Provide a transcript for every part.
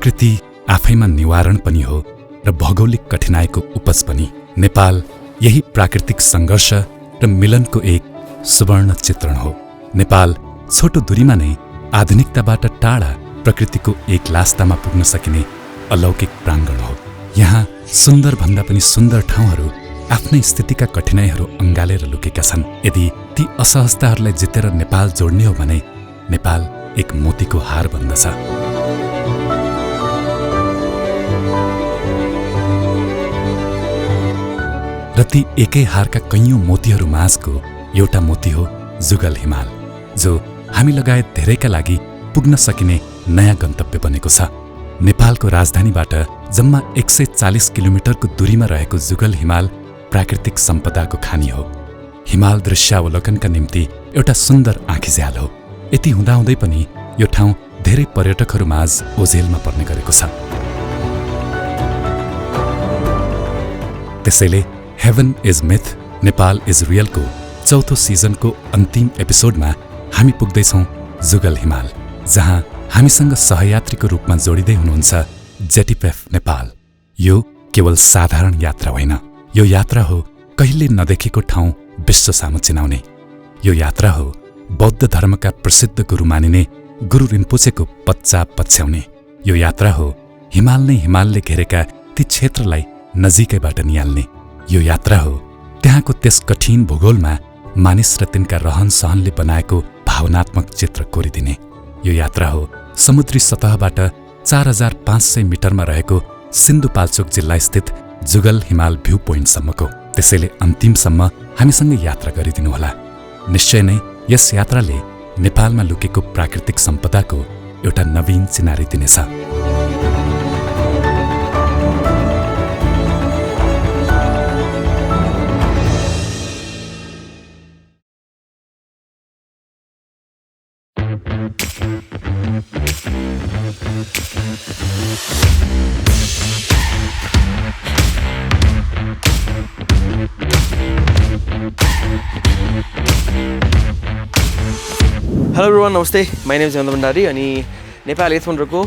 प्रकृति आफैमा निवारण पनि हो र भौगोलिक कठिनाइको उपज पनि। नेपाल यही प्राकृतिक सङ्घर्ष र मिलनको एक सुवर्ण चित्रण हो। नेपाल छोटो दूरीमा नै आधुनिकताबाट टाढा प्रकृतिको एक लास्तामा पुग्न सकिने अलौकिक प्राङ्गण हो। यहाँ सुन्दर भन्दा पनि सुन्दर ठाउँहरू आफ्नै स्थितिका कठिनाइहरू अँगालेर लुकेका छन्। यदि ती असहजताहरूलाई जितेर नेपाल जोड्ने हो भने नेपाल एक मोतीको हार बन्दछ। र ती एकै हारका कैयौं मोतीहरू माझको एउटा मोती हो जुगल हिमाल, जो हामी लगायत धेरैका लागि पुग्न सकिने नयाँ गन्तव्य बनेको छ। नेपालको राजधानीबाट जम्मा 140 किलोमिटरको दूरीमा रहेको जुगल हिमाल प्राकृतिक सम्पदाको खानी हो। हिमाल दृश्यावलोकनका निम्ति एउटा सुन्दर आँखिझ्याल हो। यति हुँदाहुँदै पनि यो ठाउँ धेरै पर्यटकहरूमाझ ओझेलमा पर्ने गरेको छ। त्यसैले heaven is myth, Nepal is रियलको चौथो सिजनको अन्तिम एपिसोडमा हामी पुग्दैछौँ जुगल हिमाल, जहाँ हामीसँग सहयात्रीको रूपमा जोडिँदै हुनुहुन्छ जेटिपेफ नेपाल। यो केवल साधारण यात्रा होइन, यो यात्रा हो कहिले नदेखेको ठाउँ विश्व सामु चिनाउने। यो यात्रा हो बौद्ध धर्मका प्रसिद्ध गुरु मानिने गुरु रिम्पोचेको पच्चा पछ्याउने। यो यात्रा हो हिमाल नै हिमालले घेरेका ती क्षेत्रलाई नजिकैबाट निहाल्ने। यो यात्रा हो त्यहाँको त्यस कठिन भूगोलमा मानिस र तिनका रहन सहनले बनाएको भावनात्मक चित्र कोरिदिने। यो यात्रा हो समुद्री सतहबाट 4500 मिटरमा रहेको सिन्धुपाल्चोक जिल्ला स्थित जुगल हिमाल भ्यू पोइन्टसम्मको। त्यसैले अन्तिमसम्म हामीसँग यात्रा गरिदिनुहोला। निश्चय नै यस यात्राले नेपालमा लुकेको प्राकृतिक सम्पदाको एउटा नवीन चिनारी दिनेछ। हेलो एभ्रिवान, नमस्ते। My name is Hemant Bhandari अनि नेपाल एथ वन्डरको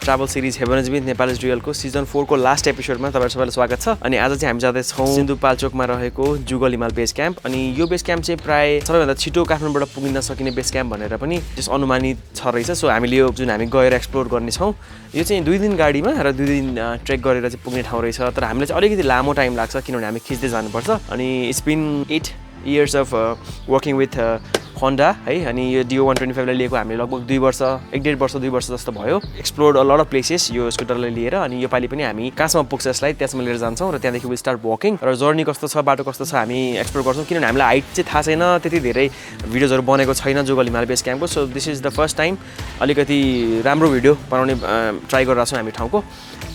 travel series heaven is myth Nepal is रियलको सिजन 4 को लास्ट एपिसोडमा तपाईँहरू सबैलाई स्वागत छ। अनि आज चाहिँ हामी जाँदैछौँ सिन्धुपाल्चोकमा रहेको जुगल हिमाल बेस क्याम्प। अनि यो बेस क्याम्प चाहिँ प्राय सबैभन्दा छिटो काठमाडौँबाट पुगिन सकिने बेस क्याम्प भनेर पनि जस अनुमानित छ रहेछ। सो हामीले यो जुन हामी गएर एक्सप्लोर गर्नेछौँ, यो चाहिँ 2 दिन गाडीमा र 2 दिन ट्रेक गरेर चाहिँ पुग्ने ठाउँ रहेछ। तर हामीलाई चाहिँ अलिकति लामो टाइम लाग्छ किनभने हामी खिच्दै जानुपर्छ। अनि it's been 8 years of working with Honda है। अनि यो डिओ 125लाई लिएको हामीले लगभग 2 वर्ष 1.5 वर्ष 2 वर्ष जस्तो भयो। Explored a lot of places यो स्कुटरलाई लिएर। अनि योपालि पनि हामी कहाँसम्म पुग्छ यसलाई त्यसमा लिएर जान्छौँ र त्यहाँदेखि विल स्टार्ट वकिङ। र जर्नी कस्तो छ, बाटो कस्तो छ हामी एक्सप्लोर गर्छौँ किनभने हामीलाई हाइट चाहिँ थाहा छैन, त्यति धेरै भिडियोजहरू बनेको छैन जुगल हिमाल बेस क्याम्पको। So this is the first time अलिकति राम्रो भिडियो बनाउने ट्राई गरिरहेको छौँ हामी ठाउँको।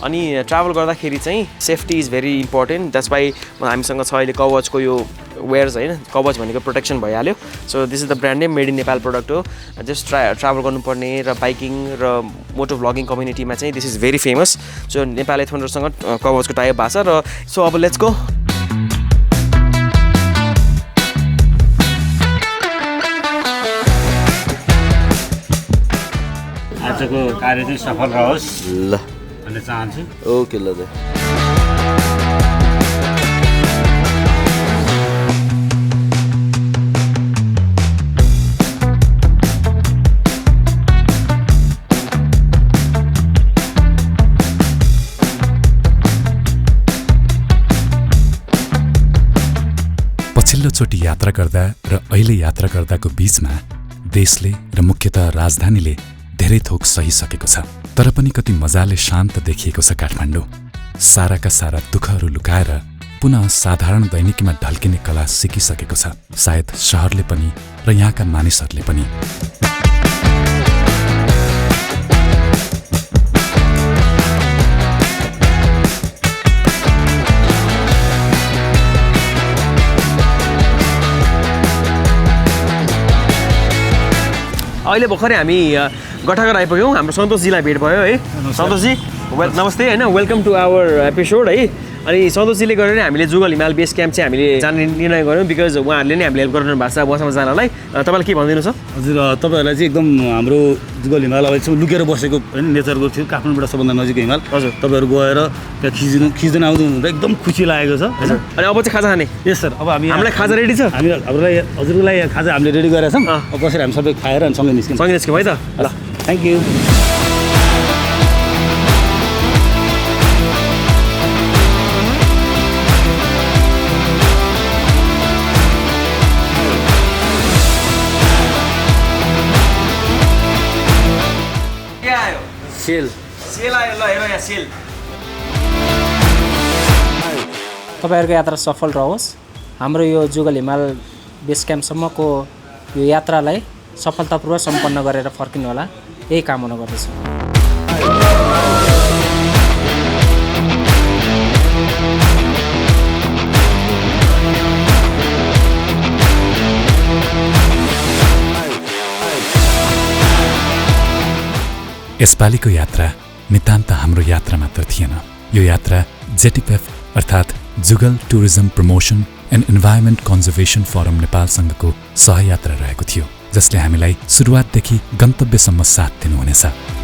अनि ट्राभल गर्दाखेरि चाहिँ safety is very important. That's why हामीसँग छ अहिले कवचको यो वेयर्स होइन, कवच भनेको प्रोटेक्सन भइहाल्यो। So this is the brand name, made in Nepal product हो। जस्ट ट्राभल गर्नुपर्ने र बाइकिङ र मोटो भ्लगिङ कम्युनिटीमा चाहिँ this is very famous. So Nepal एथ वन्डरसँग कवचको टाइप भएको छ। र सो अब लेट्स गो। आजको कार्य चाहिँ सफल रहोस् ल भन्ने चाहन्छु। ओके ल त। पछिल्लोचोटि यात्रा गर्दा र अहिले यात्रा गर्दाको बीचमा देशले र मुख्यतः राजधानीले धेरै थोक सहिसकेको छ। तर पनि कति मजाले शान्त देखिएको छ काठमाडौँ। साराका सारा दुःखहरू लुकाएर पुनः साधारण दैनिकीमा ढल्किने कला सिकिसकेको छ, सायद शहरले पनि र यहाँका मानिसहरूले पनि। अहिले भर्खरै हामी गठागर आइपुग्यौँ। हाम्रो सन्तोषजीलाई भेट भयो है। सन्तोषजी नमस्ते होइन, वेलकम टु आवर एपिसोड है। अनि सन्तोषजीले गरेर हामीले जुगल हिमाल बेस क्याम्प चाहिँ हामीले जाने निर्णय गऱ्यौँ बिकज उहाँहरूले नै हामीले हेल्प गरिरहनु भएको छ उहाँसँग जानलाई तपाईँलाई के भनिदिनु छ हजुर तपाईँहरूलाई चाहिँ एकदम हाम्रो जुगल हिमाल अब एकछिन लुकेर बसेको होइन नेचरको थियो काठमाडौँबाट सबभन्दा नजिक हिमाल हजुर तपाईँहरू गएर त्यहाँ खिच्दैन आउँदै हुँदा एकदम खुसी लागेको छ होइन अनि अब चाहिँ खाजा खाने यस सर अब हामीलाई खाजा रेडी छ हामीलाई हजुरको लागि खाजा हामीले रेडी गरेका छौँ अब बसेर हामी सबै खाएर अनि सँगै निस्क्यौँ सँगै निस्क्यौँ है त ल थ्याङ्क यू सेल आयो ल हेर यहाँ सेल तपाईँहरूको यात्रा सफल रहोस् हाम्रो यो जुगल हिमाल बेस क्याम्पसम्मको यो यात्रालाई सफलतापूर्वक सम्पन्न गरेर फर्किनु होला यही कामना गर्दछु यसपालिको यात्रा नितान्त हाम्रो यात्रा मात्र थिएन यो यात्रा जेटिपेफ अर्थात् Jugal tourism promotion and environment conservation forum नेपालसँगको सहयात्रा रहेको थियो जसले हामीलाई सुरुवातदेखि गन्तव्यसम्म साथ दिनुहुनेछ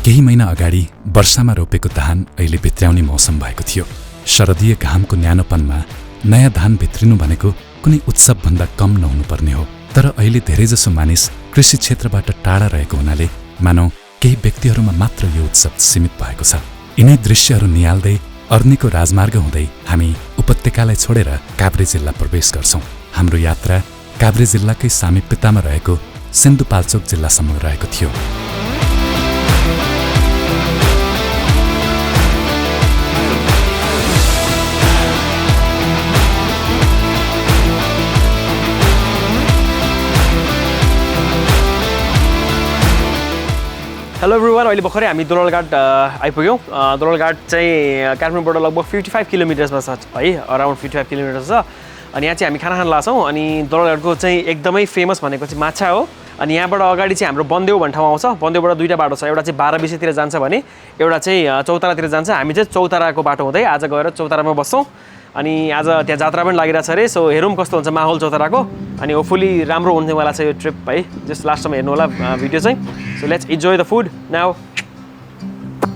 केही महिना अगाडि वर्षामा रोपेको धान अहिले भित्र्याउने मौसम भएको थियो शरदीय घामको न्यानोपनमा नयाँ धान भित्रिनु भनेको कुनै उत्सवभन्दा कम नहुनुपर्ने हो तर अहिले धेरैजसो मानिस कृषि क्षेत्रबाट टाढा रहेको हुनाले मानौ केही व्यक्तिहरूमा मात्र यो उत्सव सीमित भएको छ यिनै दृश्यहरू निहाल्दै अर्नीको राजमार्ग हुँदै हामी उपत्यकालाई छोडेर काभ्रे जिल्ला प्रवेश गर्छौं हाम्रो यात्रा काभ्रे जिल्लाकै सामिप्यतामा रहेको सिन्धुपाल्चोक जिल्लासम्म रहेको थियो हेलो एभ्रिवान अहिले भर्खरै हामी दोललघाट आइपुग्यौँ दोललघाट चाहिँ काठमाडौँबाट लगभग 55 किलोमिटर्समा छ है अराउन्ड 55 किलोमिटर्स छ अनि यहाँ चाहिँ हामी खाना खान लाग्छौँ अनि दोललघाटको चाहिँ एकदमै फेमस भनेको चाहिँ माछा हो अनि यहाँबाट अगाडि चाहिँ हाम्रो बन्देउ भन्ने ठाउँ आउँछ बन्देउबाट दुईवटा बाटो छ एउटा चाहिँ 12-20 जान्छ भने एउटा चाहिँ चौतारातिर जान्छ हामी चाहिँ चौताराको बाटो हुँदै आज गएर चौतारामा बस्छौँ अनि आज त्यहाँ जात्रा पनि लागिरहेछ अरे सो हेरौँ कस्तो हुन्छ माहौल चौताराको अनि होपफुली राम्रो हुनेवाला छ यो ट्रिप है जस्ट लास्टमा हेर्नु होला भिडियो चाहिँ so let's enjoy the food now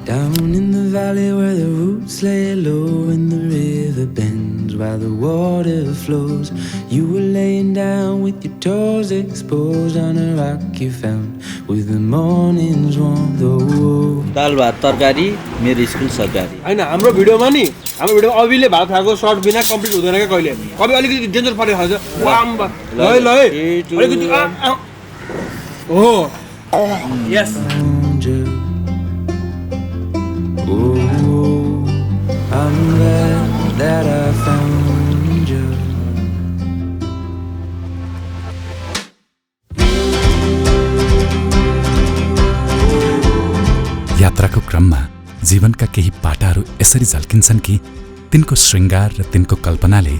Down in the valley where the roots lay low and the river bends while the water flows, you were laying down with your toes exposed on a rock you found with the morning's warmth. Oh, दाल भात तरकारी मेरो school सरकारी हैन हाम्रो भिडियोमा नि हाम्रो video अभिले भात खाएको सर्ट बिना कम्प्लिट हुँदैन क्या कहिले कभी अलिकति डेन्जर परेको छ वाम ल अलिकति हो यस oh, I'm glad that I found you. यात्राको क्रममा जीवनका केही पाटाहरू यसरी झल्किन्छन् कि तिनको श्रृङ्गार र तिनको कल्पनाले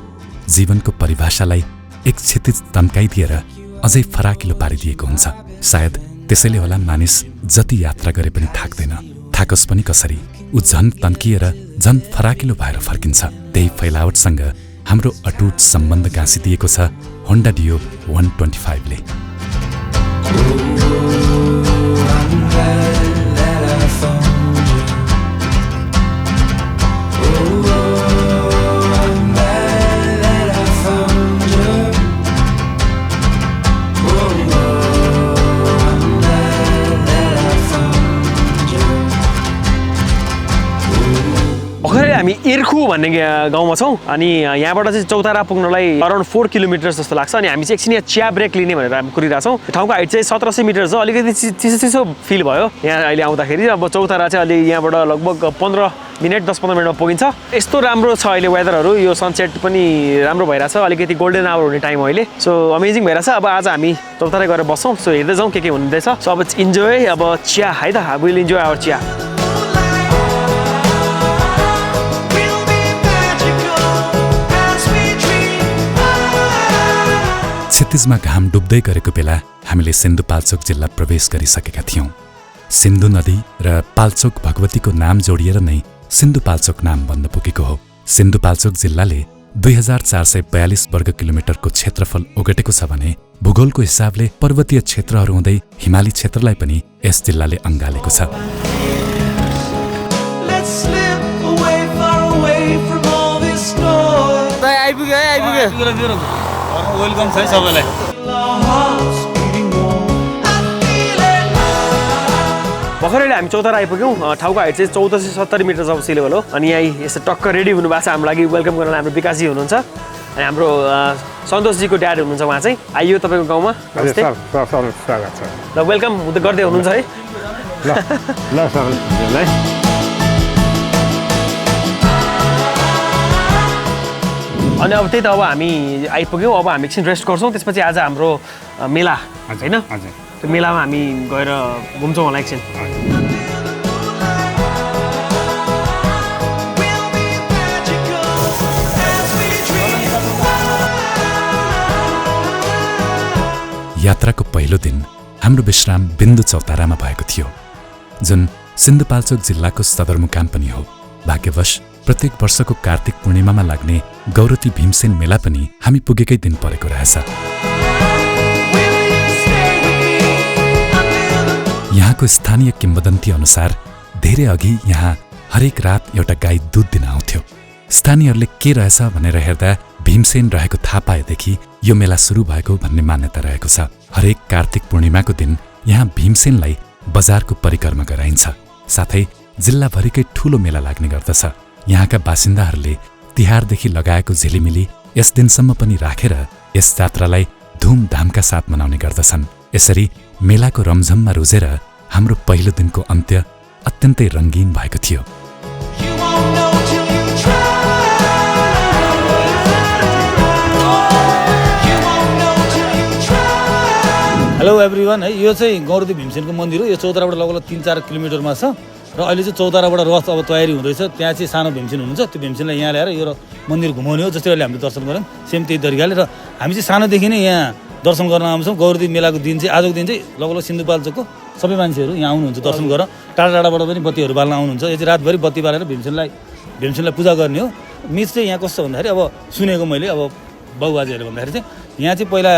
जीवनको परिभाषालाई एक क्षितिज तन्काइदिएर अझै फराकिलो पारिदिएको हुन्छ सायद त्यसैले होला मानिस जति यात्रा गरे पनि थाक्दैन थाकोस् पनि कसरी ऊ झन् तन्किएर झन् फराकिलो भएर फर्किन्छ त्यही फैलावटसँग हाम्रो अटुट सम्बन्ध गाँसिदिएको छ होन्डा डियो 125 ले भर्खरै हामी इर्खु भन्ने गाउँमा छौँ अनि यहाँबाट चाहिँ चौतारा पुग्नलाई अराउन्ड 4 किलोमिटर जस्तो लाग्छ अनि हामी चाहिँ एकछिन यहाँ चिया ब्रेक लिने भनेर हामी कुरिरहेछौँ ठाउँको हाइट चाहिँ 1700 मिटर छ अलिकति चिसो फिल भयो यहाँ अहिले आउँदाखेरि अब चौतारा चाहिँ अलि यहाँबाट लगभग 15 मिनट 10-15 मिनटमा पुगिन्छ यस्तो राम्रो छ अहिले वेदरहरू यो सनसेट पनि राम्रो भइरहेछ अलिकति गोल्डन आवर हुने टाइम अहिले सो अमेजिङ भइरहेछ अब आज हामी चौतारा गएर बस्छौँ सो हेर्दै जाउँ के हुँदैछ सो अब इन्जोय अब चिया है त विल इन्जोय आवर चिया क्षितिजमा घाम डुब्दै गरेको बेला हामीले सिन्धुपाल्चोक जिल्ला प्रवेश गरिसकेका थियौँ सिन्धु नदी र पाल्चोक भगवतीको नाम जोडिएर नै सिन्धुपाल्चोक नाम बन्न पुगेको हो सिन्धुपाल्चोक जिल्लाले 2442 वर्ग किलोमिटरको क्षेत्रफल ओगटेको छ भने भूगोलको हिसाबले पर्वतीय क्षेत्रहरू हुँदै हिमाली क्षेत्रलाई पनि यस जिल्लाले अँगालेको छ वेलकम छ सबैलाई भर्खरै हामी चौतारा आइपुग्यौँ ठाउँको हाइट चाहिँ 1470 मिटर छ सी लेभल हो अनि यहाँ यसो टक्क रेडी हुनुभएको छ हाम्रो लागि वेलकम गर्न हाम्रो विकासजी हुनुहुन्छ अनि हाम्रो सन्तोषजीको ड्याड हुनुहुन्छ उहाँ चाहिँ आइयो तपाईँको गाउँमा नमस्ते स्वागत छ ल वेलकम गर्दै हुनुहुन्छ है ल सर अनि अब त्यही त अब हामी आइपुग्यौँ अब हामी एकछिन रेस्ट गर्छौँ त्यसपछि आज हाम्रो मेला होइन त्यो मेलामा हामी गएर घुम्छौँ होला एकछिन यात्राको पहिलो दिन हाम्रो विश्राम बिन्दु चौतारामा भएको थियो जुन सिन्धुपाल्चोक जिल्लाको सदरमुकाम पनि हो भाग्यवश प्रत्येक वर्षको कार्तिक पूर्णिमामा लाग्ने गौरती भीमसेन मेला पनि हामी पुगेकै दिन परेको रहेछ यहाँको स्थानीय किम्वदन्ती अनुसार धेरै अघि यहाँ हरेक रात एउटा गाई दुध दिन आउँथ्यो स्थानीयहरूले के रहेछ भनेर हेर्दा भीमसेन रहेको थाहा पाएदेखि यो मेला सुरु भएको भन्ने मान्यता रहेको छ हरेक कार्तिक पूर्णिमाको दिन यहाँ भीमसेनलाई बजारको परिक्रमा गराइन्छ साथै जिल्लाभरिकै ठूलो मेला लाग्ने गर्दछ यहाँका बासिन्दाहरूले तिहारदेखि लगाएको झिलिमिली यस दिनसम्म पनि राखेर यस जात्रालाई धुमधामका साथ मनाउने गर्दछन् यसरी मेलाको रमझममा रुझेर हाम्रो पहिलो दिनको अन्त्य अत्यन्तै रंगीन भएको थियो हेलो एभ्रिवान है यो चाहिँ गौरती भीमसेनको मन्दिर हो यो चौताराबाट लगभग 3-4 किलोमिटरमा छ र अहिले चाहिँ चौताराबाट रथ अब तयारी हुँदैछ त्यहाँ चाहिँ सानो भीमसेन हुनुहुन्छ त्यो भीमसेनलाई यहाँ ल्याएर यो मन्दिर घुमाउने हो जस्तै अहिले हामीले दर्शन गऱ्यौँ सेम त्यही तरिकाले र हामी चाहिँ सानोदेखि नै यहाँ दर्शन गर्न आउँछौँ गौरती मेलाको दिन चाहिँ आजको दिन चाहिँ लगभग सिन्धुपाल्चोकको सबै मान्छेहरू यहाँ आउनुहुन्छ दर्शन गर्न टाढा टाढाबाट पनि बत्तीहरू बाल्न आउनुहुन्छ यो चाहिँ रातभरि बत्ती बालेर भीमसेनलाई पूजा गर्ने हो मिथ चाहिँ यहाँ कस्तो भन्दाखेरि अब सुनेको मैले अब बाबुबाजेहरूले भन्दाखेरि चाहिँ यहाँ चाहिँ पहिला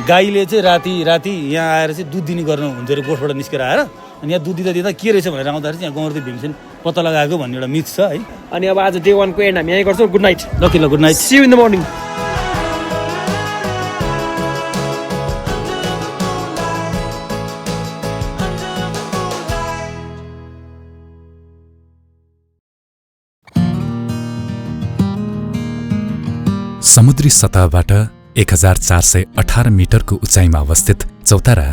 गाईले चाहिँ राति यहाँ आएर चाहिँ दुध दिने गर्नु हुन्थ्यो अरे गोठबाट निस्केर आएर अनि यहाँ दुध दिँदा के रहेछ भनेर आउँदाखेरि चाहिँ यहाँ गौरती भीमसेन पत्ता लगाएको भन्ने एउटा मिथ छ है अनि अब आज डे 1 को एन्ड हामी यहीँ गर्छौँ गुड नाइट ल good night see you in the morning समुद्री सतहबाट 1418 मिटरको उचाइमा अवस्थित चौतारा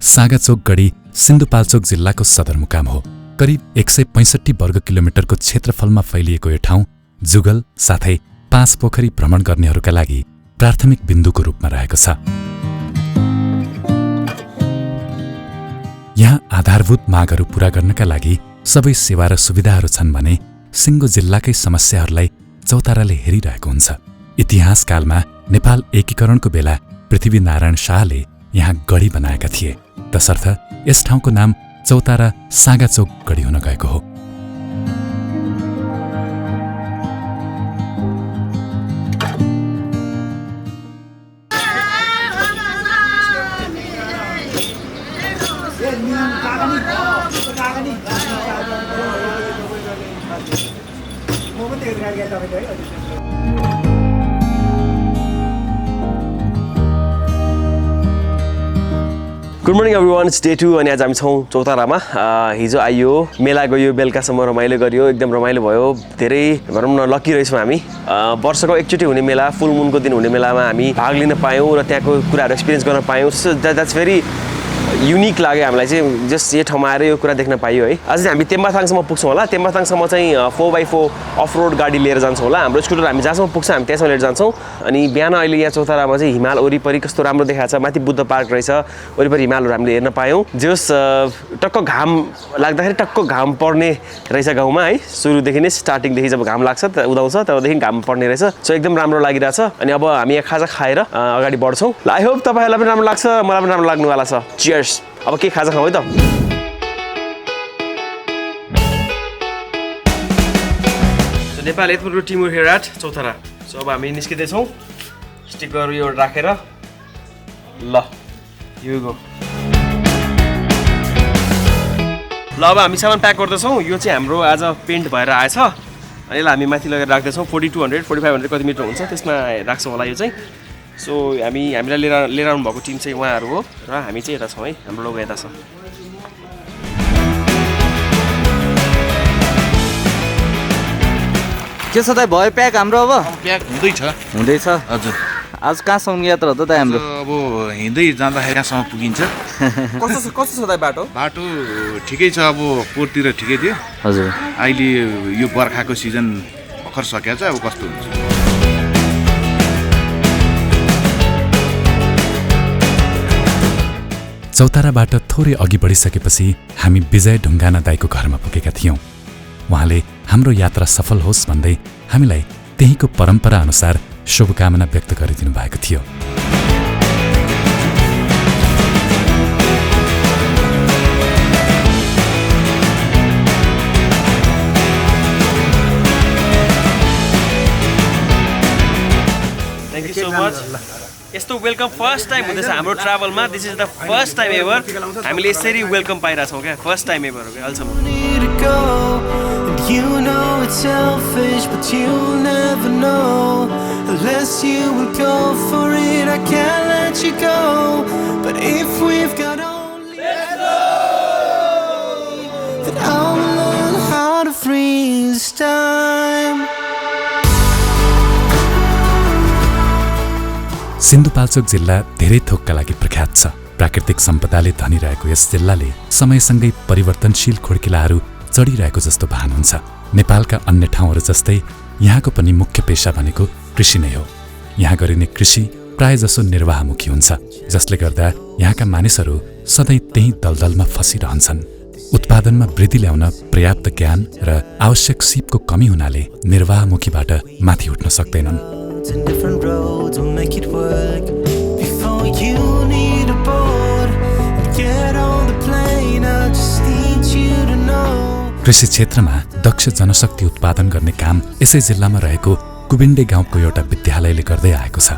सागाचोक गढी सिन्धुपाल्चोक जिल्लाको सदरमुकाम हो करिब 165 वर्ग किलोमिटरको क्षेत्रफलमा फैलिएको यो ठाउँ जुगल साथै 5 पोखरी भ्रमण गर्नेहरूका लागि प्राथमिक बिन्दुको रूपमा रहेको छ यहाँ आधारभूत मागहरू पूरा गर्नका लागि सबै सेवा र सुविधाहरू छन् भने सिङ्गो जिल्लाकै समस्याहरूलाई चौताराले हेरिरहेको हुन्छ इतिहास कालमा नेपाल एकीकरणको बेला पृथ्वीनारायण शाहले यहाँ गढी बनाएका थिए तसर्थ यस ठाउँको नाम चौतारा सागाचोक गढी हुन गएको हो good morning everyone, it's day 2 अनि आज हामी छौँ चौतारामा। हिजो आइयो, मेला गयो, बेलुकासम्म रमाइलो गरियो, एकदम रमाइलो भयो। धेरै भनौँ न लकी रहेछौँ हामी। वर्षको एकचोटि हुने मेला, फुल मुनको दिन हुने मेलामा हामी भाग लिन पायौँ र त्यहाँको कुराहरू एक्सपिरियन्स गर्न पायौँ। सो द्याट्स भेरी युनिक लाग्यो हामीलाई चाहिँ, जस्ट यो ठाउँमा आएर यो कुरा देख्न पाइयो है। आज चाहिँ हामी तेम्बाथाङसम्म पुग्छौँ होला। तेम्बाथाङसम्म चाहिँ 4x4 अफ रोड गाडी लिएर जान्छौँ होला। हाम्रो स्कुटर हामी जहाँसम्म पुग्छ हामी त्यहाँसम्म लिएर जान्छौँ। अनि बिहान अहिले यहाँ चौतारामा चाहिँ हिमाल वरिपरि कस्तो राम्रो देखाएको छ। माथि बुद्ध पार्क रहेछ, वरिपरि हिमालहरू हामीले हेर्न पायौँ। जस टक्क घाम लाग्दाखेरि टक्क घाम पर्ने रहेछ गाउँमा है। सुरुदेखि नै स्टार्टिङदेखि जब घाम लाग्छ उदाउँछ तबदेखि घाम पर्ने रहेछ। सो एकदम राम्रो लागिरहेछ। अनि अब हामी यहाँ खाजा खाएर अगाडि बढ्छौँ। आई होप तपाईँहरूलाई पनि राम्रो लाग्छ, मलाई पनि राम्रो लाग्नुवाला छ। चियर्स। अब के खाजा खाउँ है त। नेपाल एथमोडको team here at Chautara. So अब हामी निस्किँदैछौँ। स्टिकर यो राखेर ल यो गो। ल अब हामी सामान प्याक गर्दैछौँ। यो चाहिँ हाम्रो आज पेन्ट भएर आएछ अनि यसलाई हामी माथि लगेर राख्दैछौँ। 4200 4500 कति मिटर हुन्छ त्यसमा राख्छौँ होला यो चाहिँ। सो हामीलाई लिएर आउनुभएको टिम चाहिँ उहाँहरू हो र हामी चाहिँ यता छौँ है। हाम्रो लोगो यता छ। के छ त भयो प्याक हाम्रो? अब प्याक हुँदैछ हजुर। आज कहाँसम्म यात्रा हो त हाम्रो? अब हिँड्दै जाँदाखेरि कहाँसम्म पुगिन्छ। कस्तो छ त बाटो? बाटो ठिकै छ, अब पोहोरतिर ठिकै थियो। हजुर। अहिले यो बर्खाको सिजन भर्खर सकिएको छ, अब कस्तो हुन्छ। चौताराबाट थोरै अघि बढिसकेपछि हामी विजय ढुङ्गाना दाईको घरमा पुगेका थियौँ। उहाँले हाम्रो यात्रा सफल होस् भन्दै हामीलाई त्यहीँको परम्परा अनुसार शुभकामना व्यक्त गरिदिनु भएको थियो। Thank you so much. यस्तो वेलकम फर्स्ट टाइम हुँदैछ हाम्रो ट्राभलमा। This is the first time ever हामीले यसरी वेलकम पाइरहेछौँ क्या। फर्स्ट टाइम एभर हो क्या अहिलेसम्म। You know it's selfish, but you'll never know unless you will go for it. I can't let you go, but if we've got only let's go, then I'll learn how to freeze time. Sindhupalchok जिल्ला धेरै थोकका लागि प्रख्यात छ। प्राकृतिक सम्पदाले धनी रहेको यस जिल्लाले समयसँगै परिवर्तनशील खुड्किलाहरू चढिरहेको जस्तो भान हुन्छ। नेपालका अन्य ठाउँहरू जस्तै यहाँको पनि मुख्य पेशा भनेको कृषि नै हो। यहाँ गरिने कृषि प्रायजसो निर्वाहमुखी हुन्छ, जसले गर्दा यहाँका मानिसहरू सधैँ त्यही दलदलमा फसिरहन्छन्। उत्पादनमा वृद्धि ल्याउन पर्याप्त ज्ञान र आवश्यक सिपको कमी हुनाले निर्वाहमुखीबाट माथि उठ्न सक्दैनन्। कृषि क्षेत्रमा दक्ष जनशक्ति उत्पादन गर्ने काम यसै जिल्लामा रहेको कुबिन्डे गाउँको एउटा विद्यालयले गर्दै आएको छ।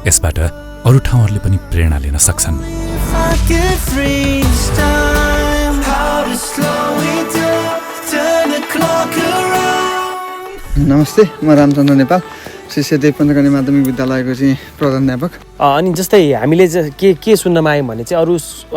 यसबाट अरू ठाउँहरूले पनि प्रेरणा लिन सक्छन्। नमस्ते, म रामचन्द्र नेपाल, श्री सेदेव पञ्चकन्या माध्यमिक विद्यालयको चाहिँ प्रधानाध्यापक। अनि जस्तै हामीले के सुन्नमा आयौँ भने चाहिँ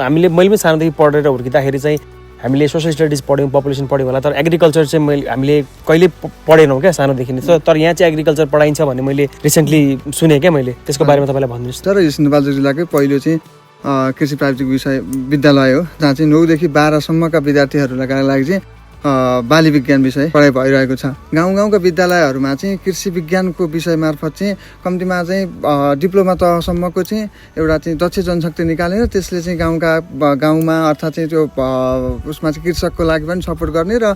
मैले पनि सानोदेखि पढेर हुर्किँदाखेरि चाहिँ हामीले सोसल स्टडिज पढ्यौँ, पपुलेसन पढ्यौँ होला, तर एग्रिकल्चर चाहिँ हामीले कहिले पढेनौँ क्या सानोदेखि नै। तर यहाँ चाहिँ एग्रिकल्चर पढाइन्छ भन्ने मैले रिसेन्टली सुनेँ क्या। मैले त्यसको बारेमा तपाईँलाई भनिदिनुहोस्। तर यो सिन्धुपाल्चोक जिल्लाकै पहिलो चाहिँ कृषि प्राविधिक विद्यालय हो, जहाँ चाहिँ 9 देखि 12 सम्मका विद्यार्थीहरूका लागि चाहिँ बाली विज्ञान विषय पढाइ भइरहेको छ। गाउँका विद्यालयहरूमा चाहिँ कृषि विज्ञानको विषय मार्फत चाहिँ कम्तीमा चाहिँ डिप्लोमा तहसम्मको चाहिँ एउटा चाहिँ दक्ष जनशक्ति निकालेर त्यसले चाहिँ गाउँमा अर्थात् चाहिँ त्यो उसमा चाहिँ कृषकको लागि पनि सपोर्ट गर्ने र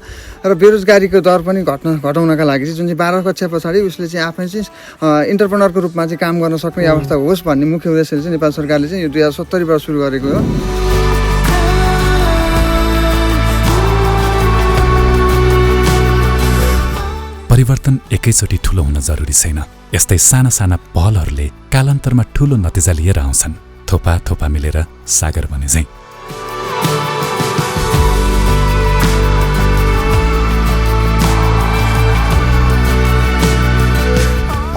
बेरोजगारीको दर पनि घटाउनका लागि चाहिँ जुन चाहिँ 12 कक्षा पछाडि उसले चाहिँ आफै चाहिँ इन्टरप्रेनरको रूपमा चाहिँ काम गर्न सक्ने अवस्था होस् भन्ने मुख्य उद्देश्यले चाहिँ नेपाल सरकारले चाहिँ यो 2070बाट सुरु गरेको हो। परिवर्तन एकैचोटि ठुलो हुन जरुरी छैन। यस्तै साना साना पहलहरूले कालान्तरमा ठुलो नतिजा लिएर आउँछन्। थोपा थोपा मिलेर सागर बने झैं।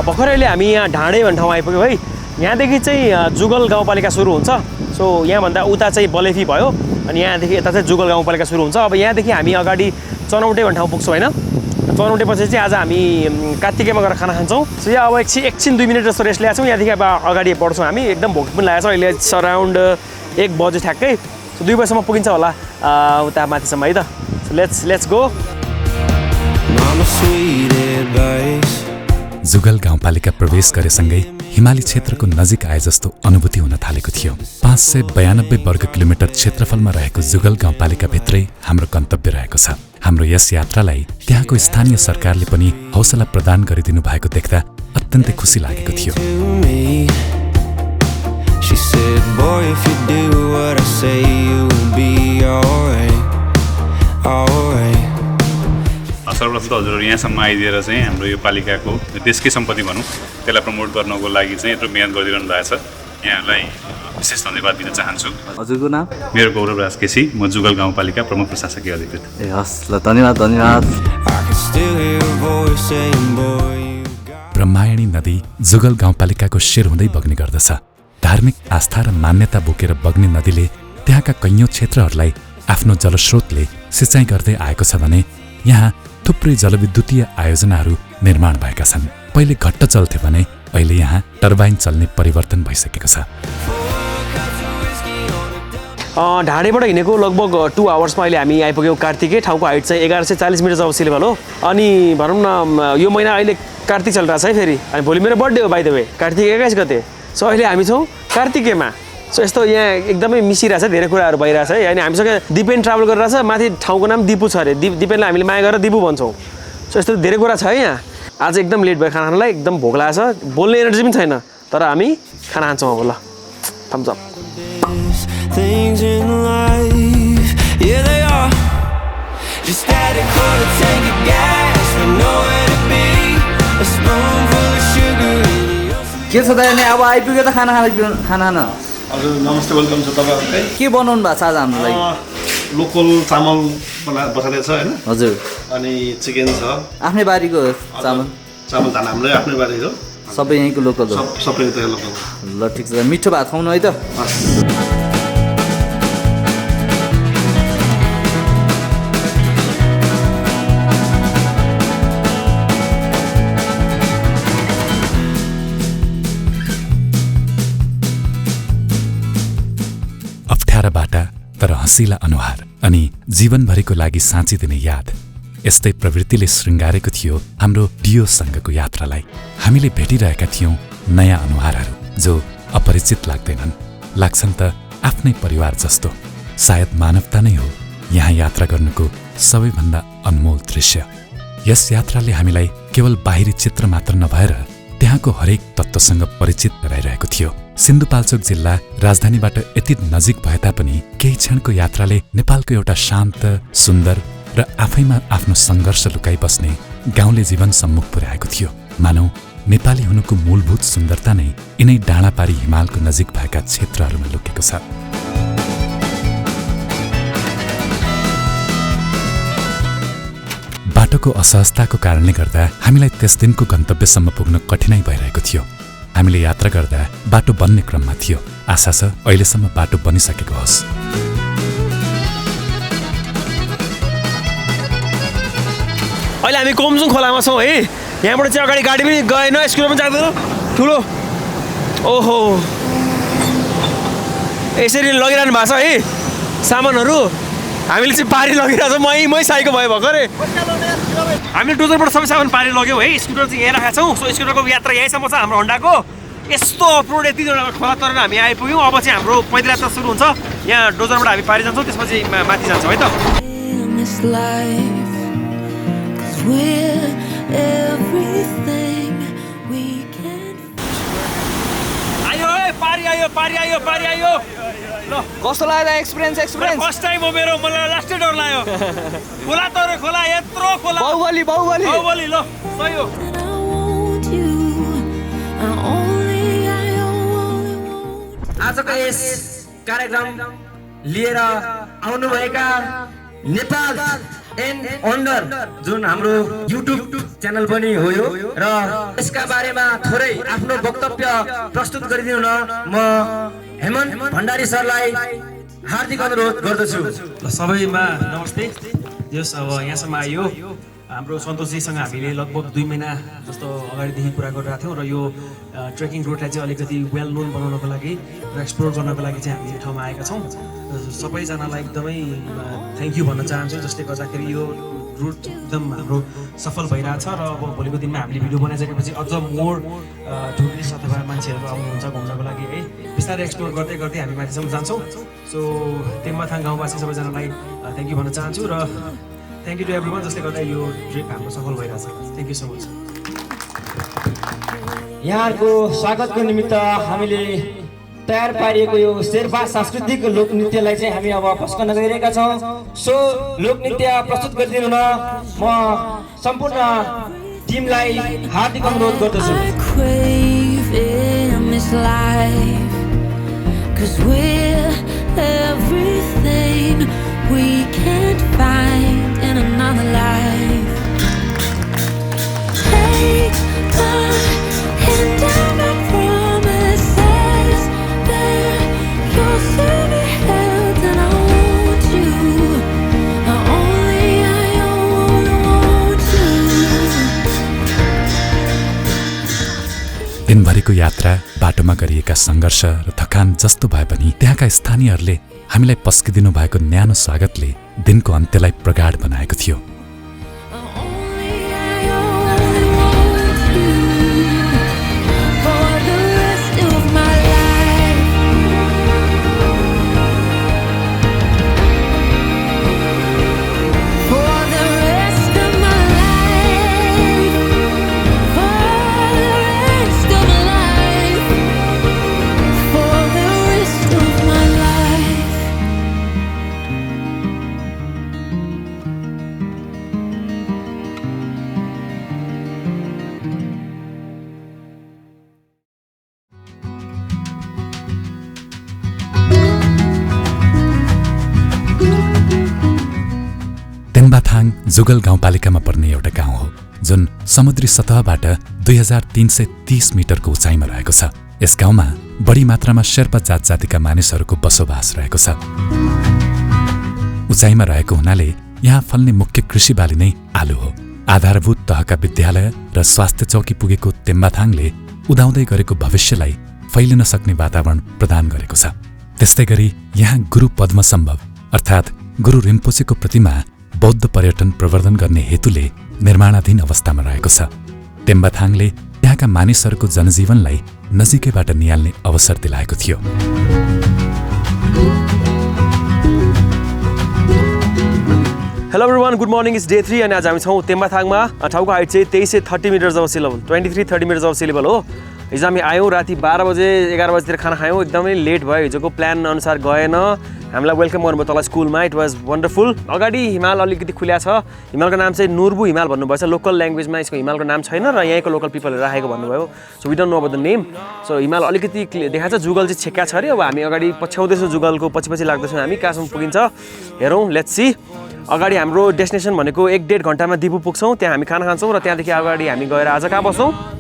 भर्खर अहिले हामी यहाँ ढाँडे भन्ने ठाउँ आइपुग्यौँ है। यहाँदेखि चाहिँ जुगल गाउँपालिका सुरु हुन्छ। सो यहाँभन्दा उता चाहिँ बलेफी भयो अनि यहाँदेखि यता चाहिँ जुगल गाउँपालिका सुरु हुन्छ। अब यहाँदेखि हामी अगाडि चनौटे भन्ने ठाउँ पुग्छौँ होइन। चनौटेपछि चाहिँ आज हामी कार्तिकेमा गएर खाना खान्छौँ। सो यहाँ अब एकछिन 2 मिनट जस्तो रेस्ट ल्याएको छौँ। यहाँदेखि अब अगाडि बढ्छौँ हामी। एकदम भोक पनि लागेको छ। अहिले अराउन्ड 1 बजे ठ्याक्कै। सो 2 बजीसम्म पुगिन्छ होला उता माथिसम्म है त। So let's go. जुगल गाउँपालिका प्रवेश गरेसँगै हिमाली क्षेत्रको नजिक आए जस्तो अनुभूति हुन थालेको थियो। 592 वर्ग किलोमिटर क्षेत्रफलमा रहेको जुगल गाउँपालिका भित्रै हाम्रो गन्तव्य रहेको छ। हाम्रो यस यात्रालाई त्यहाँको स्थानीय सरकारले पनि हौसला प्रदान गरिदिनु भएको देख्दा अत्यन्तै खुसी लागेको थियो। सर्वप्रथम त हजुरहरू यहाँसम्म आइदिएर चाहिँ हाम्रो यो पालिकाको देशकै सम्पत्ति भनौँ त्यसलाई प्रमोट गर्नको लागि चाहिँ यत्रो मेहनत गरिरहनु भएको छ। यहाँहरूलाई विशेष धन्यवाद दिन चाहन्छु। हजुरको नाम? मेरो गौरव राज केसी, म जुगल गाउँपालिका प्रमुख प्रशासकीय अधिकृत। ए हस् ल, धन्यवाद। ब्रह्मायणी नदी जुगल गाउँपालिकाको शिर हुँदै बग्ने गर्दछ। धार्मिक आस्था र मान्यता बोकेर बग्ने नदीले त्यहाँका कैयौँ क्षेत्रहरूलाई आफ्नो जलस्रोतले सिँचाइ गर्दै आएको छ भने यहाँ थुप्रै जलविद्युतीय आयोजनाहरू निर्माण भएका छन्। पहिले घट्ट चल्थ्यो भने अहिले यहाँ टर्बाइन चल्ने परिवर्तन भइसकेको छ। ढाडेबाट हिँडेको लगभग 2 आवर्समा अहिले हामी आइपुग्यौँ कार्तिके। ठाउँको हाइट चाहिँ 1140 मिटर जब सिलेबल हो। अनि भनौँ न यो महिना अहिले कार्तिक चलिरहेको छ है फेरि। अनि भोलि मेरो बर्थडे हो बाइ द वे, कार्तिक 21 गते। सो अहिले हामी छौँ कार्तिकेमा। सो यस्तो यहाँ एकदमै मिसिरहेछ, धेरै कुराहरू भइरहेछ है। अनि हामीसँग दिपेन ट्राभल गरिरहेछ। माथि ठाउँको नाम दिपु छ अरे। दिपेनलाई हामीले माया गरेर दिपु भन्छौँ। सो यस्तो धेरै कुरा छ है यहाँ। आज एकदम लेट भयो खाना खानलाई, एकदम भोक लागेको छ। बोल्ने एनर्जी पनि छैन, तर हामी खाना खान्छौँ अब। ल थम्स अप। के छ त अब आइपुग्यो त खाना खान। हजुर नमस्ते, वेलकम छ तपाईँहरूलाई। के बनाउनु भएको छ आज हाम्रो लागि? लोकल चामल बसाइरहेको छ होइन। हजुर। अनि चिकन छ। आफ्नै बारीको चामल धान हाम्रै आफ्नै बारी हो। सबै यहीँको लोकल हो। सबै त्यही लोकल। ल ठिक छ, मिठो भात खुवाउनु है त। अप्ठ्यारा बाटा तर हँसिला अनुहार अनि जीवनभरिको लागि साँचिदिने याद, यस्तै प्रवृत्तिले श्रृङ्गारेको थियो हाम्रो डियोसँगको यात्रालाई। हामीले भेटिरहेका थियौँ नयाँ अनुहारहरू जो अपरिचित लाग्दैनन्, लाग्छन् त आफ्नै परिवार जस्तो। सायद मानवता नै हो यहाँ यात्रा गर्नुको सबैभन्दा अनमोल दृश्य। यस यात्राले हामीलाई केवल बाहिरी चित्र मात्र नभएर त्यहाँको हरेक तत्त्वसँग परिचित गराइरहेको थियो। सिन्धुपाल्चोक जिल्ला राजधानीबाट यति नजिक भए तापनि केही क्षणको यात्राले नेपालको एउटा शान्त, सुन्दर र आफैमा आफ्नो सङ्घर्ष लुकाइ बस्ने गाउँले जीवन सम्मुख पुर्याएको थियो। मानौ नेपाली हुनुको मूलभूत सुन्दरता नै यिनै डाँडापारी हिमालको नजिक भएका क्षेत्रहरूमा लुकेको छ। बाटोको असहजताको कारणले गर्दा हामीलाई त्यस दिनको गन्तव्यसम्म पुग्न कठिनाइ भइरहेको थियो। हामीले यात्रा गर्दा बाटो बन्ने क्रममा थियो। आशा छ अहिलेसम्म बाटो बनिसकेको होस्। अहिले हामी कोमजुङ खोलामा छौँ है। यहाँबाट चाहिँ अगाडि गाडी पनि गएन, स्कुलमा पनि जाँदैन ठुलो। ओहो, यसरी लगिरहनु भएको छ है सामानहरू। हामीले चाहिँ पारी लगिरहेको छ। मै साइको भयो भर्खरै। हामीले डोजरबाट सबै सामान पारी लग्यौँ है। स्कुटर चाहिँ यहाँ राखेका छौँ। सो स्कुटरको यात्रा यहीँसम्म छ हाम्रो होन्डाको। यस्तो अप्रोड यति खोला तरेर हामी आइपुग्यौँ। अब चाहिँ हाम्रो पैदल यात्रा सुरु हुन्छ। यहाँ डोजरबाट हामी पारी जान्छौँ, त्यसपछि माथि जान्छौँ है त। पारी आयो। ल कस्तो लाग्यो एक्सपिरियन्स? फर्स्ट टाइम हो मेरो, मलाई लास्टै डर लाग्यो। खोला तरे खोला, यत्रो खोला। बाहुबली ल सही हो। आजको यस कार्यक्रम लिएर आउनुभएका नेपाल एन्ड वन्डर जुन हाम्रो युट्युब च्यानल पनि हो यो, र यसका बारेमा थोरै आफ्नो वक्तव्य प्रस्तुत गरिदिनु न म हेमन्त भण्डारी सरलाई हार्दिक अनुरोध गर्दछु। सबैमा नमस्ते। जस अब यहाँसम्म आइयो हाम्रो सन्तोषजीसँग हामीले लगभग 2 महिना जस्तो अगाडिदेखि कुरा गरिरहेको थियौँ र यो ट्रेकिङ रुटलाई चाहिँ अलिकति वेल नोन बनाउनको लागि र एक्सप्लोर गर्नको लागि चाहिँ हामी यो ठाउँमा आएका छौँ। सबैजनालाई एकदमै थ्याङ्क यू भन्न चाहन्छु, जसले गर्दाखेरि यो रुट एकदम हाम्रो सफल भइरहेछ र अब भोलिको दिनमा हामीले भिडियो बनाइसकेपछि अझ मोर टुरिस्ट अथवा मान्छेहरू आउनुहुन्छ घुम्नको लागि है। बिस्तारै एक्सप्लोर गर्दै गर्दै हामी माथिसम्म जान्छौँ। सो तेम्बाथाङ गाउँवासी सबैजनालाई थ्याङ्क यू भन्न चाहन्छु र थ्याङ्क यू टु एभ्रिवान, जसले गर्दा यो ट्रिप हाम्रो सफल भइरहेछ। Thank you so much. यहाँहरूको स्वागतको निमित्त हामीले तयार पारिएको यो शेर्पा सांस्कृतिक लोकनृत्यलाई चाहिँ हामी अब पस्कन गइरहेका छौँ। सो लोकनृत्य प्रस्तुत गरिदिनु न म सम्पूर्ण टिमलाई हार्दिक अनुरोध गर्दछु। दिनभरिको यात्रा, बाटोमा गरिएका सङ्घर्ष र थकान जस्तो भए पनि त्यहाँका स्थानीयहरूले हामीलाई पस्किदिनु भएको न्यानो स्वागतले दिनको अन्त्यलाई प्रगाढ बनाएको थियो। तेम्बाथाङ जुगल गाउँपालिकामा पर्ने एउटा गाउँ हो जुन समुद्री सतहबाट 2330 मिटरको उचाइमा रहेको छ। यस गाउँमा बढी मात्रामा शेर्पा जात जातिका मानिसहरूको बसोबास रहेको छ। उचाइमा रहेको हुनाले यहाँ फल्ने मुख्य कृषि बाली नै आलु हो। आधारभूत तहका विद्यालय र स्वास्थ्य चौकी पुगेको तेम्बाथाङले उदाउँदै गरेको भविष्यलाई फैलिन सक्ने वातावरण प्रदान गरेको छ। त्यस्तै गरी यहाँ गुरु पद्मसम्भव अर्थात् गुरु रिम्पोचेको प्रतिमा बौद्ध पर्यटन प्रवर्धन गर्ने हेतुले निर्माणाधीन अवस्थामा रहेको छ। तेम्बाथाङले त्यहाँका मानिसहरूको जनजीवनलाई नजिकैबाट निहाल्ने अवसर दिलाएको थियो। Hello everyone, good morning. Is day 3 अनि आज हामी छौँ तेम्बाथाङमा। ठाउँको हाइट चाहिँ 23 से 30 metres of C level, 23-30 metres of C level हो। हिजो हामी आयौँ राति 12 बजे 11 बजीतिर खाना खायौँ। एकदमै लेट भयो, हिजोको प्लान अनुसार गएन। हामीलाई वेलकम गर्नुभयो तल स्कुलमा। It was wonderful. अगाडि हिमाल अलिकति खुल्या छ। हिमालको नाम चाहिँ नुर्बु हिमाल भन्नुभएछ। लोकल ल्याङ्ग्वेजमा यसको हिमालको नाम छैन र यहीँको लोकल पिपलहरू राखेको भन्नुभयो। So we don't know about the name. So हिमाल अलिकति देखाएको छ। जुगल चाहिँ छेक्का छ अरे। अब हामी अगाडि पछ्याउँदैछौँ, जुगलको पछि लाग्दैछौँ हामी। कहाँसम्म पुगिन्छ हेरौँ, लेट्स सी। अगाडि हाम्रो डेस्टिनेसन भनेको 1-1.5 घन्टामा दिपु पुग्छौँ। त्यहाँ हामी खाना खान्छौँ र त्यहाँदेखि अगाडि हामी गएर आज कहाँ बस्छौँ?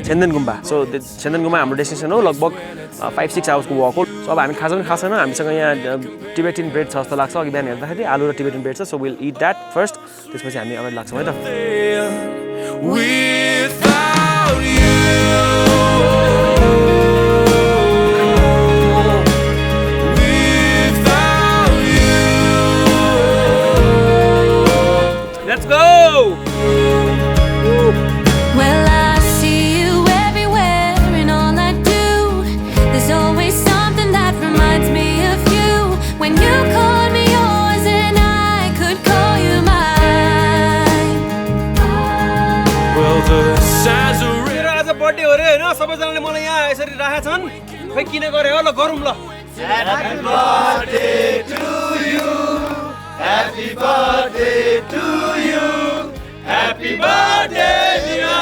छेन्दन गुम्बा। सो छेन्दन गुम्बा हाम्रो डेस्टिनेसन हो। लगभग 5-6 आवर्सको वक हो। सो अब हामी खाजा पनि खाएको छैन। हामीसँग यहाँ टिबेटियन ब्रेड छ जस्तो लाग्छ। अघि बिहान हेर्दाखेरि आलु र टिबेटियन ब्रेड छ। So will it that first. त्यसपछि हामी अगाडि लाग्छौँ है त। Let's go! Well, I see you everywhere in all I do. There's always something that reminds me of you. When you called me yours and I could call you mine. Well, the signs are real. मेरो आज birthday हो रे हैन। सबैजनाले मलाई यहाँ यसरी राखेका छन्। खै किन गरे हो ल, गरौँ ल। Happy birthday to you. Happy birthday to you. Happy birthday dear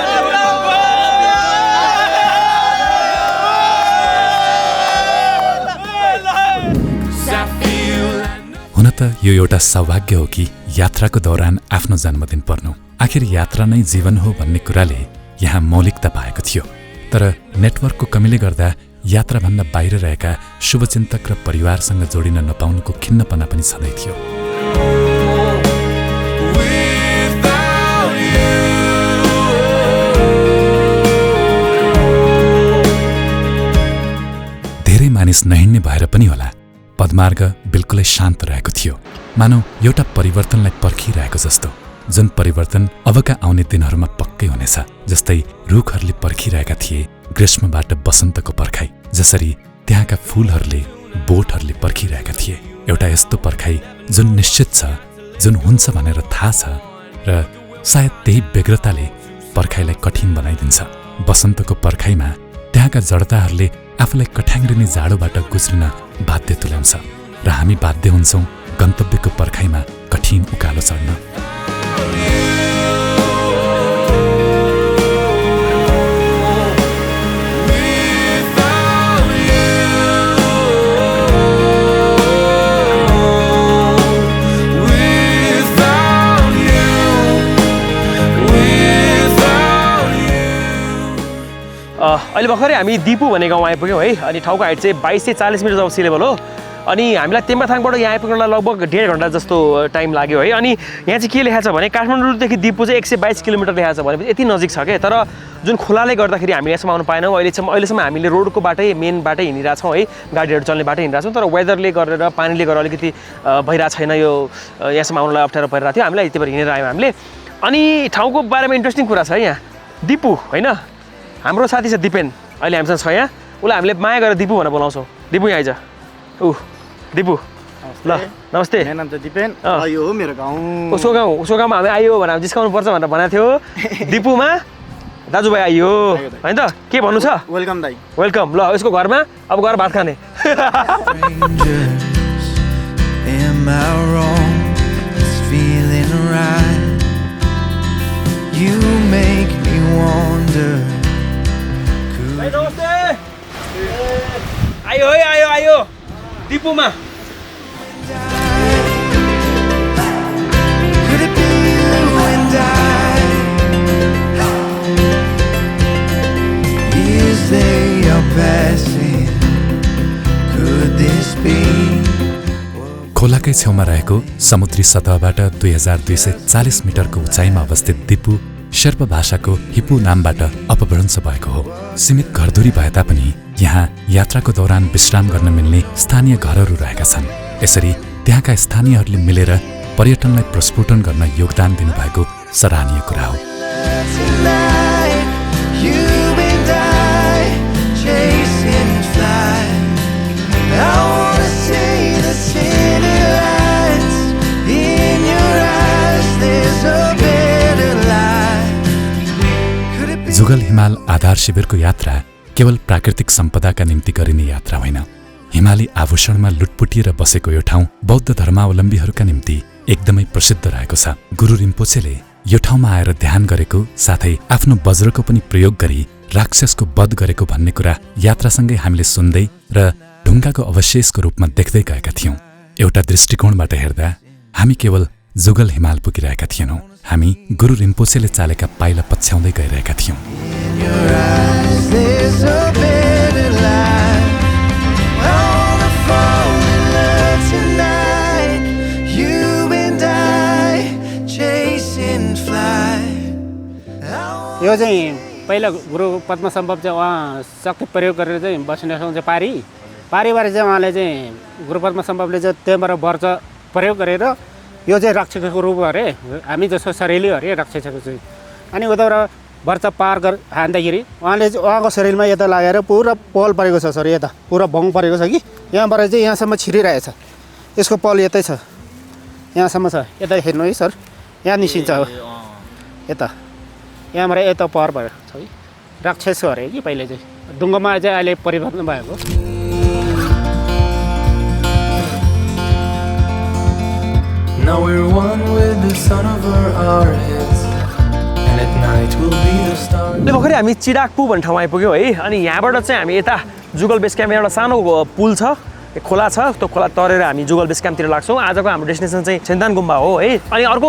हुन त यो एउटा सौभाग्य हो कि यात्राको दौरान आफ्नो जन्मदिन पर्नु। आखिर यात्रा नै जीवन हो भन्ने कुराले यहाँ मौलिकता पाएको थियो। तर नेटवर्कको कमीले गर्दा यात्राभन्दा बाहिर रहेका शुभचिन्तक र परिवारसँग जोडिन नपाउनुको खिन्नपना पनि छँदै थियो। धेरै मानिस नहिँड्ने भएर पनि होला पदमार्ग बिल्कुलै शान्त रहेको थियो, मानौ एउटा परिवर्तनलाई पर्खिरहेको जस्तो, जुन परिवर्तन अबका आउने दिनहरूमा पक्कै हुनेछ। जस्तै रुखहरूले पर्खिरहेका थिए ग्रीष्मबाट बसन्तको पर्खाइ, जसरी त्यहाँका फूलहरूले बोटहरूले पर्खिरहेका थिए। एउटा यस्तो पर्खाइ जुन निश्चित छ, जुन हुन्छ भनेर थाहा छ, र सायद त्यही व्यग्रताले पर्खाइलाई कठिन बनाइदिन्छ। बसन्तको पर्खाइमा त्यहाँका जडताहरूले आफूलाई कठ्याङ्ग्रिने जाडोबाट गुज्रिन बाध्य तुल्याउँछ, र हामी बाध्य हुन्छौँ गन्तव्यको पर्खाइमा कठिन उकालो चढ्न। अहिले भर्खरै हामी दिपु भन्ने गाउँ आइपुग्यौँ है। अनि ठाउँको हाइट चाहिँ 22 से 40 मिटर जब सी लेभल हो। अनि हामीलाई तेम्बाथाङबाट यहाँ आइपुग्नलाई लगभग 1.5 घन्टा जस्तो टाइम लाग्यो है। अनि यहाँ चाहिँ के लेखाएको छ भने काठमाडौँदेखि दिपु चाहिँ 122 किलोमिटर लेखाएको छ, भनेपछि यति नजिक छ क्या। तर जुन खोलाले गर्दाखेरि हामीले यहाँसम्म आउनु पाएनौँ। अहिलेसम्म हामीले रोडको बाटै मेन बाटै हिँडिरहेछौँ है, गाडीहरू चल्ने बाटै हिँडिरहेछौँ। तर वेदरले गरेर पानीले गरेर अलिकति भइरहेको छैन, यो यहाँसम्म आउनलाई अप्ठ्यारो परिरहेको थियो हामीलाई, त्यही भएर हिँडेर आयौँ हामीले। अनि ठाउँको बारेमा इन्ट्रेस्टिङ कुरा छ है यहाँ, दिपु होइन। हाम्रो साथी छ दिपेन, अहिले हामीसँग छ यहाँ, उसलाई हामीले माया गरेर दिपु भनेर बोलाउँछौँ। दिपु यहाँ आइज, दिपु ल नमस्ते। मेरो नाम चाहिँ दिपेन, यो हो मेरो गाउँ। उसको गाउँमा हामी आयो भनेर जिस्काउनु पर्छ भनेर भनेको थियो। दिपुमा दाजुभाइ आइयो होइन त, के भन्नु छ? वेलकम दाइ। वेलकम। ल यसको घरमा अब गएर भात खाने। आयो है, आयो आयो दिपुमा। खोलाकै छेउमा रहेको समुद्री सतहबाट 2240 मिटरको उचाइमा अवस्थित दिपु शेर्पा भाषाको हिपु नामबाट अपभ्रंश भएको हो। सीमित घरधुरी भए तापनि यहाँ यात्राको दौरान विश्राम गर्न मिल्ने स्थानीय घरहरू रहेका छन्। यसरी त्यहाँका स्थानीयहरूले मिलेर पर्यटनलाई प्रस्फुटन गर्न योगदान दिनुभएको सराहनीय कुरा हो। जुगल हिमाल आधार शिविरको यात्रा केवल प्राकृतिक सम्पदाका निम्ति गरिने यात्रा होइन। हिमाली आभूषणमा लुटपुटिएर बसेको यो ठाउँ बौद्ध धर्मावलम्बीहरूका निम्ति एकदमै प्रसिद्ध रहेको छ। गुरु रिम्पोछेले यो ठाउँमा आएर ध्यान गरेको साथै आफ्नो वज्रको पनि प्रयोग गरी राक्षसको वध गरेको भन्ने कुरा यात्रासँगै हामीले सुन्दै र ढुङ्गाको अवशेषको रूपमा देख्दै गएका थियौँ। एउटा दृष्टिकोणबाट हेर्दा हामी केवल जुगल हिमाल पुगिरहेका थिएनौँ, हामी गुरु रिम्पोछेले चालेका पाइला पछ्याउँदै गइरहेका थियौँ। यो चाहिँ पहिला गुरु पद्मसम्भव चाहिँ उहाँ शक्ति प्रयोग गरेर चाहिँ बस्ने ठाउँ चाहिँ पारीबाट चाहिँ उहाँले चाहिँ गुरु पद्मसम्भवले चाहिँ त्यहाँबाट वर्च प्रयोग गरेर यो चाहिँ राक्षसको रूप अरे, हामी जस्तो शरीरले अरे राक्षसको चाहिँ। अनि उताबाट वर्च पार हान्दाखेरि उहाँले चाहिँ उहाँको शरीरमा यता लागेर पुरा पल परेको छ सर, यता पुरा भङ परेको छ कि यहाँबाट चाहिँ यहाँसम्म छिरिरहेछ। यसको पल यतै छ, यहाँसम्म छ, यता हेर्नु है सर, यहाँ निस्किन्छ यता, यहाँबाट यता पार भएको छ है, राक्षस अरे कि पहिले चाहिँ ढुङ्गामा चाहिँ अहिले परिवर्तन भएको। Now we're one with the sun over our heads, and at night we'll be the stars. भर्खरै हामी चिराकपु भन्ने ठाउँमा आइपुग्यौँ है। अनि यहाँबाट चाहिँ हामी यता जुगल बेस क्याम्प एउटा सानो पुल छ, खोला छ त्यो खोला तरेर हामी जुगल बेस क्याम्पतिर लाग्छौँ आजको हाम्रो डेस्टिनेसन चाहिँ छेन्दाङ गुम्बा हो है अनि अर्को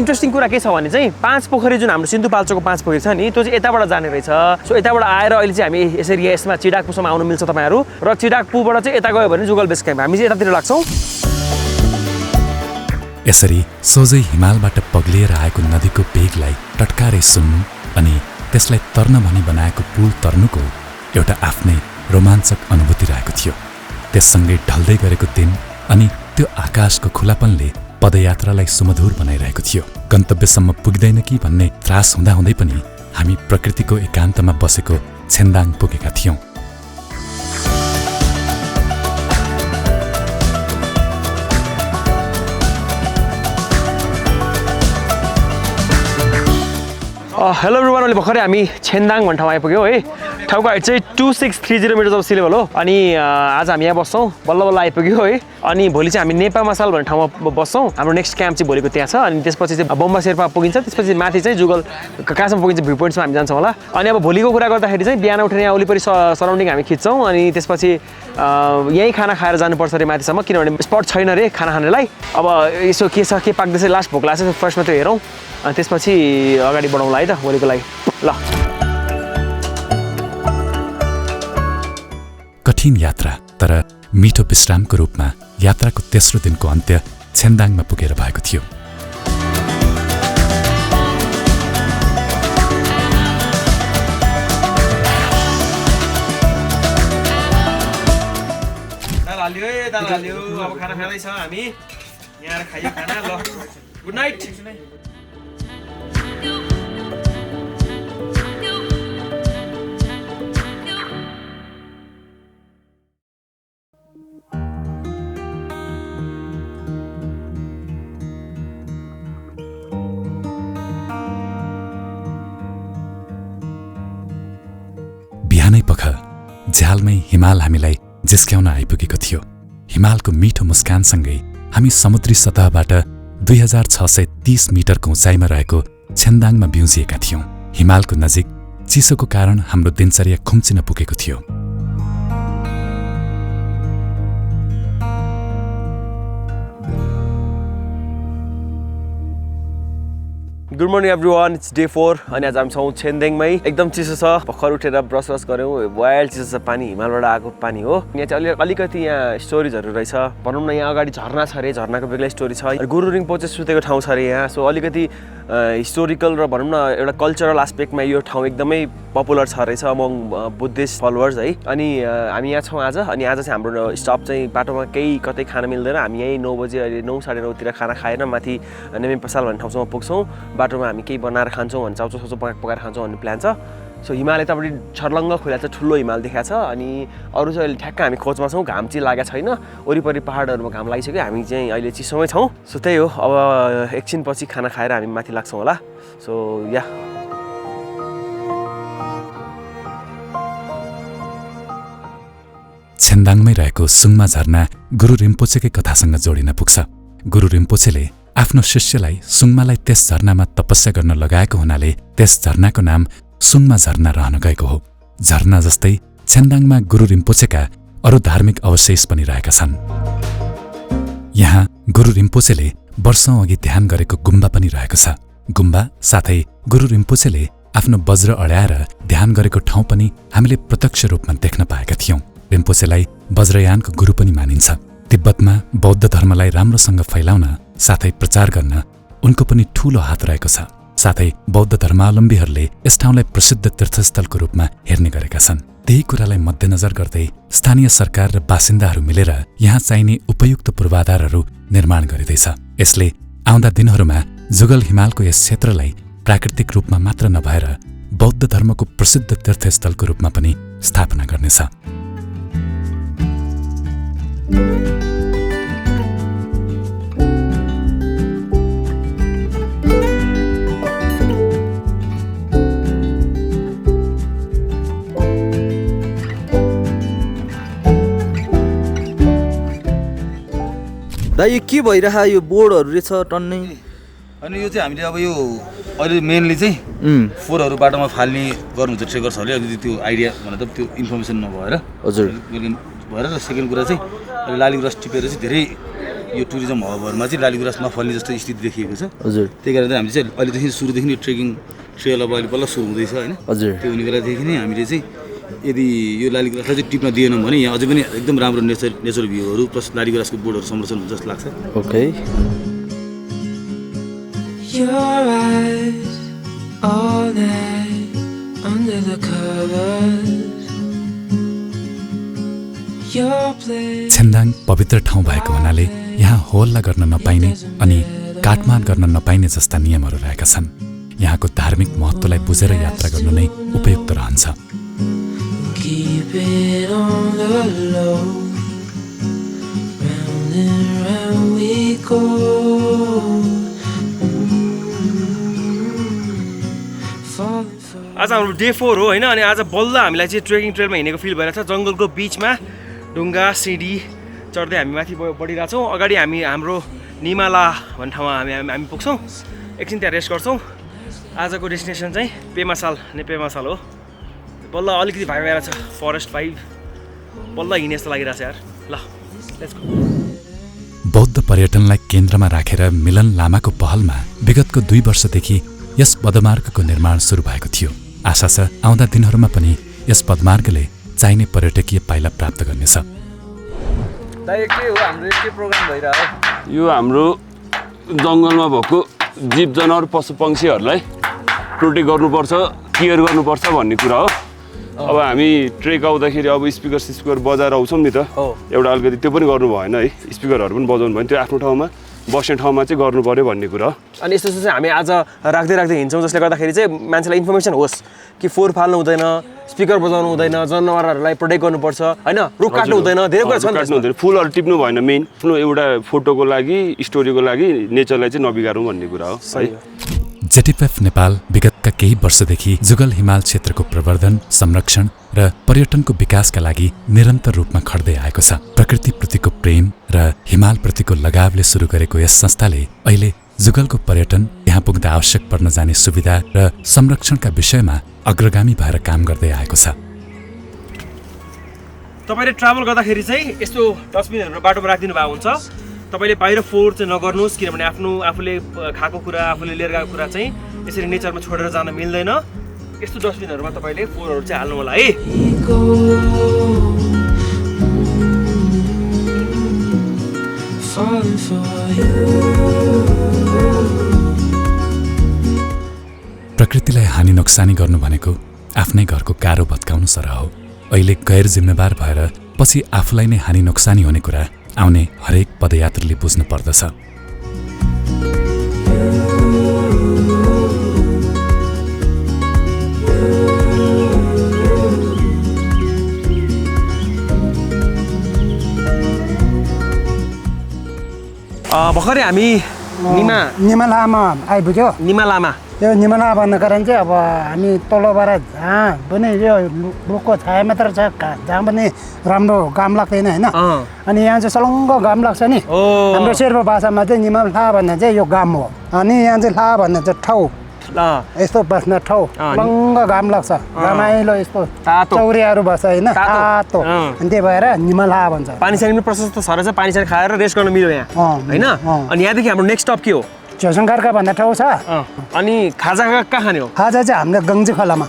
इन्ट्रेस्टिङ कुरा के छ भने चाहिँ 5 पोखरी जुन हाम्रो सिन्धुपाल्चोकको 5 पोखरी छ नि त्यो चाहिँ यताबाट जाने रहेछ सो यताबाट आएर अहिले चाहिँ हामी यसरी यसमा चिडाकपुसम्म आउनु मिल्छ तपाईँहरू र चिडाकपुबाट चाहिँ यता गयो भने जुगल बेस क्याम्प हामी चाहिँ यतातिर लाग्छौँ यसरी सोझै हिमालबाट पग्लिएर आएको नदीको बेगलाई टटकारै सुन्नु अनि त्यसलाई तर्न भनी बनाएको पुल तर्नुको एउटा आफ्नै रोमाञ्चक अनुभूति रहेको थियो त्यससँगै ढल्दै गरेको दिन अनि त्यो आकाशको खुलापनले पदयात्रालाई सुमधुर बनाइरहेको थियो गन्तव्यसम्म पुग्दैन कि भन्ने त्रास हुँदाहुँदै पनि हामी प्रकृतिको एकान्तमा बसेको छेन्दाङ पुगेका थियौँ हेलो एभ्रिवान अहिले भर्खरै हामी छेन्दाङ भन्ने ठाउँ आइपुग्यौँ है ठाउँको हाइट चाहिँ 2630 मिटर्स अफ सी लेभल हो अनि आज हामी यहाँ बस्छौँ बल्ल बल्ल आइपुग्यो है अनि भोलि चाहिँ हामी नेपा मसाल भन्ने ठाउँमा बस्छौँ हाम्रो नेक्स्ट क्याम्प चाहिँ भोलिको त्यहाँ छ अनि त्यसपछि चाहिँ बम्बा शेर्पा पुगिन्छ त्यसपछि माथि चाहिँ जुगल कहाँसम्म पुगिन्छ भ्यू पोइन्ट्समा हामी जान्छौँ होला अनि अब भोलिको कुरा गर्दाखेरि चाहिँ बिहान उठेर यहाँ वरिपरि सराउन्डिङ हामी खिच्छौँ अनि त्यसपछि यहीँ खाना खाएर जानुपर्छ अरे माथिसम्म किनभने स्पट छैन अरे खाना खानेलाई अब यसो के छ के पाक्दैछ लास्ट भोक लाग्छ फर्स्टमा त्यो हेरौँ अनि त्यसपछि अगाडि बढाउँला है त भोलिको लागि ल कठिन यात्रा तर मिठो विश्रामको रूपमा यात्राको तेस्रो दिनको अन्त्य छेन्दाङमा पुगेर भएको थियो अब खाना खाँदैछ हामी यहाँ खाइयो खाना ल गुड नाइट बिहानै पख झ्यालमै हिमाल हामीलाई जिस्क्याउन आइपुगेको थियो हिमालको मिठो मुस्कानसँगै हामी समुद्री सतहबाट 2630 मिटरको उचाइमा रहेको छेन्दाङमा बिउजिएका थियौँ हिमालको नजिक चिसोको कारण हाम्रो दिनचर्या खुम्चिन पुगेको थियो good morning everyone it's day 4 अनि आज हामी छौँ छेन्दाङमै एकदम चिसो छ भर्खर उठेर ब्रस गऱ्यौँ वाइल्ड चिसो छ पानी हिमालबाट आएको पानी हो यहाँ चाहिँ अलिकति यहाँ स्टोरिजहरू रहेछ भनौँ न यहाँ अगाडि झरना छ अरे झरनाको बेग्लै स्टोरी छ गुरु रिम्पोचे सुतेको ठाउँ छ अरे यहाँ सो अलिकति हिस्टोरिकल र भनौँ न एउटा कल्चरल एस्पेक्टमा यो ठाउँ एकदमै पपुलर छ रहेछ अमङ बुद्धिस्ट फलोवर्स है अनि हामी यहाँ छौँ आज अनि आज चाहिँ हाम्रो स्टप चाहिँ बाटोमा केही कतै खान मिल्दैन हामी यहीँ 9 बजे अहिले 9 साढे 9तिर खाना खाएर माथि नेमे पसाल भन्ने ठाउँसम्म पुग्छौँ बाटोमा हामी केही बनाएर खान्छौँ भने चाउचाउ पकाएर खान्छौँ भन्ने प्लान छ सो हिमाल यतापट्टि छर्लङ्ग खुला चाहिँ ठुलो हिमाल देखाएको छ अनि अरू चाहिँ अहिले ठ्याक्क हामी खोजमा छौँ घाम चाहिँ लागेको छैन वरिपरि पहाडहरूमा घाम लागिसक्यो हामी चाहिँ अहिले चिसोमै छौँ सो त्यही हो अब एकछिनपछि खाना खाएर हामी माथि लाग्छौँ होला सो या छेन्दाङमै रहेको सुङमा झरना गुरु रिम्पोचेकै कथासँग जोडिन पुग्छ गुरु रिम्पोचेले आफ्नो शिष्यलाई सुङमालाई त्यस झरनामा तपस्या गर्न लगाएको हुनाले त्यस झरनाको नाम सुङमा झरना रहन गएको हो झरना जस्तै छेन्दाङमा गुरु रिम्पोचेका अरू धार्मिक अवशेष पनि रहेका छन् यहाँ गुरु रिम्पोचेले वर्षौं अघि ध्यान गरेको गुम्बा पनि रहेको छ गुम्बा साथै गुरु रिम्पोचेले आफ्नो वज्र अड्याएर ध्यान गरेको ठाउँ पनि हामीले प्रत्यक्ष रूपमा देख्न पाएका थियौं रिम्पोचेलाई वज्रयानको गुरु पनि मानिन्छ तिब्बतमा बौद्ध धर्मलाई राम्रोसँग फैलाउन साथै प्रचार गर्न उनको पनि ठूलो हात रहेको छ साथै बौद्ध धर्मावलम्बीहरूले यस ठाउँलाई प्रसिद्ध तीर्थस्थलको रूपमा हेर्ने गरेका छन् त्यही कुरालाई मध्यनजर गर्दै स्थानीय सरकार र बासिन्दाहरू मिलेर यहाँ चाहिने उपयुक्त पूर्वाधारहरू निर्माण गरिँदैछ यसले आउँदा दिनहरूमा जुगल हिमालको यस क्षेत्रलाई प्राकृतिक रूपमा मात्र नभएर बौद्ध धर्मको प्रसिद्ध तीर्थस्थलको रूपमा पनि स्थापना गर्नेछ दा यो के भइरह यो बोर्डहरू रहेछ टन्नै अनि यो चाहिँ हामीले अब यो अहिले मेनली चाहिँ फोहोरहरू बाटोमा फाल्ने गर्नुहुन्छ ट्रेकर्सहरूले अलिकति त्यो आइडिया भने त त्यो इन्फर्मेसन नभएर हजुर भएर र सेकेन्ड कुरा चाहिँ अहिले लाली गुराँस टिपेर चाहिँ धेरै यो टुरिज्म हबहरूमा चाहिँ लाली गुराँस नफल्ने जस्तो स्थिति देखिएको छ हजुर त्यही कारण चाहिँ हामीले चाहिँ अहिलेदेखि सुरुदेखि नै ट्रेकिङ ट्रेल अब अहिले बल्ल सुरु हुँदैछ होइन हजुर त्यो हुने बेलादेखि नै हामीले चाहिँ यदि यो लाली गुराँसलाई चाहिँ टिप्न दिएनौँ भने यहाँ अझै पनि एकदम राम्रो नेचर भ्यूहरू प्लस लाली गुराँसको बोर्डहरू संरक्षण हुन्छ जस्तो लाग्छ okay Your eyes all night under the covers. Your place. छेन्दाङ पवित्र ठाउँ भएको हुनाले यहाँ होल्ला गर्न नपाइने अनि काटमाट गर्न नपाइने जस्ता नियमहरू रहेका छन् यहाँको धार्मिक महत्त्वलाई बुझेर यात्रा गर्नु नै उपयुक्त रहन्छ Keep it on the low. Round and round we go. आज हाम्रो डे 4 हो होइन अनि आज बल्ल हामीलाई चाहिँ ट्रेकिङ ट्रेलमा हिँडेको फिल भइरहेको छ जङ्गलको बिचमा ढुङ्गा सिडी चढ्दै हामी माथि बढिरहेछौँ अगाडि हामी हाम्रो निमाला भन्ने ठाउँमा हामी पुग्छौँ एकछिन त्यहाँ रेस्ट गर्छौँ आजको डेस्टिनेसन चाहिँ पेमासाल हो बल्ल अलिकति भाइ भएर छ फरेस्ट भाइ बल्ल हिँड्ने जस्तो लागिरहेछ यार ल लेट्स गो बौद्ध पर्यटनलाई केन्द्रमा राखेर मिलन लामाको पहलमा विगतको 2 वर्षदेखि यस पदमार्गको निर्माण सुरु भएको थियो आशा छ आउँदा दिनहरूमा पनि यस पदमार्गले चाहिने पर्यटकीय पाइला प्राप्त गर्नेछ यो हाम्रो जङ्गलमा भएको जीव जनावर पशु पक्षीहरूलाई प्रोटेक्ट गर्नुपर्छ केयर गर्नुपर्छ भन्ने कुरा हो अब हामी ट्रेक आउँदाखेरि अब स्पिकर बजाएर आउँछौँ नि त एउटा अलिकति त्यो पनि गर्नु भएन है स्पिकरहरू पनि बजाउनु भएन त्यो आफ्नो ठाउँमा बस्ने ठाउँमा चाहिँ गर्नु पर्यो भन्ने कुरा हो अनि यस्तो चाहिँ हामी आज राख्दै हिँड्छौँ जसले गर्दाखेरि चाहिँ मान्छेलाई इन्फर्मेसन होस् कि फोहोर फाल्नु हुँदैन स्पिकर बजाउनु हुँदैन जनावरहरूलाई प्रोटेक्ट गर्नुपर्छ होइन रुख काट्नु हुँदैन धेरै कुरा छ काट्नु हुँदैन फुलहरू टिप्नु भएन मेन आफ्नो एउटा फोटोको लागि स्टोरीको लागि नेचरलाई चाहिँ नबिगारौँ भन्ने कुरा हो है जेटिएफ नेपाल विगतका केही वर्षदेखि जुगल हिमाल क्षेत्रको प्रवर्धन संरक्षण र पर्यटनको विकासका लागि निरन्तर रूपमा खट्दै आएको छ प्रकृतिप्रतिको प्रेम र हिमालप्रतिको लगावले सुरु गरेको यस संस्थाले अहिले जुगलको पर्यटन यहाँ पुग्दा आवश्यक पर्न जाने सुविधा र संरक्षणका विषयमा अग्रगामी भएर काम गर्दै आएको छ तपाईले ट्राभल गर्दाखेरि चाहिँ यस्तो डस्टबिनहरू बाटोमा राखिदिनु भएको हुन्छ तपाईले बाहिर फोहोर चाहिँ नगर्नुहोस् किनभने आफूले खाएको कुरा आफूले लिएर गएको कुरा चाहिँ यसरी नेचरमा छोडेर जान मिल्दैन यस्तो डस्टबिनहरूमा तपाईले फोहोरहरू चाहिँ हाल्नु होला है प्रकृतिलाई हानि नोक्सानी गर्नु भनेको आफ्नै घरको कारो भत्काउनु सरह हो अहिले गैर जिम्मेवार भएर पछि आफूलाई नै हानि नोक्सानी हुने कुरा आउने हरेक पदयात्रीले बुझ्नु पर्दछ भर्खरै हामी निमा लामा आइपुग्यो निमा लामा यो निमा लामा भन्ने कारण चाहिँ अब हामी तलबाट जहाँ पनि यो रुखको छाया मात्र छ जहाँ पनि राम्रो घाम लाग्दैन होइन अनि यहाँ चाहिँ सलङ्ग घाम लाग्छ नि हाम्रो शेर्पा भाषामा चाहिँ निमा ला भन्ने चाहिँ यो घाम हो अनि यहाँ चाहिँ ला भन्ने चाहिँ ठाउँ यस्तो बस्ने ठाउँ सलङ्ग घाम लाग्छ रमाइलो यस्तो चौरियाहरू बस्छ होइन तातो अनि त्यही भएर निमा ला भन्छ पानी सानी पनि प्रशस्त छ रहेछ पानी सानी खाएर रेस्ट गर्न मिल्यो यहाँ होइन अनि यहाँदेखि हाम्रो नेक्स्ट स्टप के हो झोसङ्कारका भन्ने ठाउँ छ अनि खाजा कहाँ खाने हो खाजा चाहिँ हामीले गङ्जी खोलामा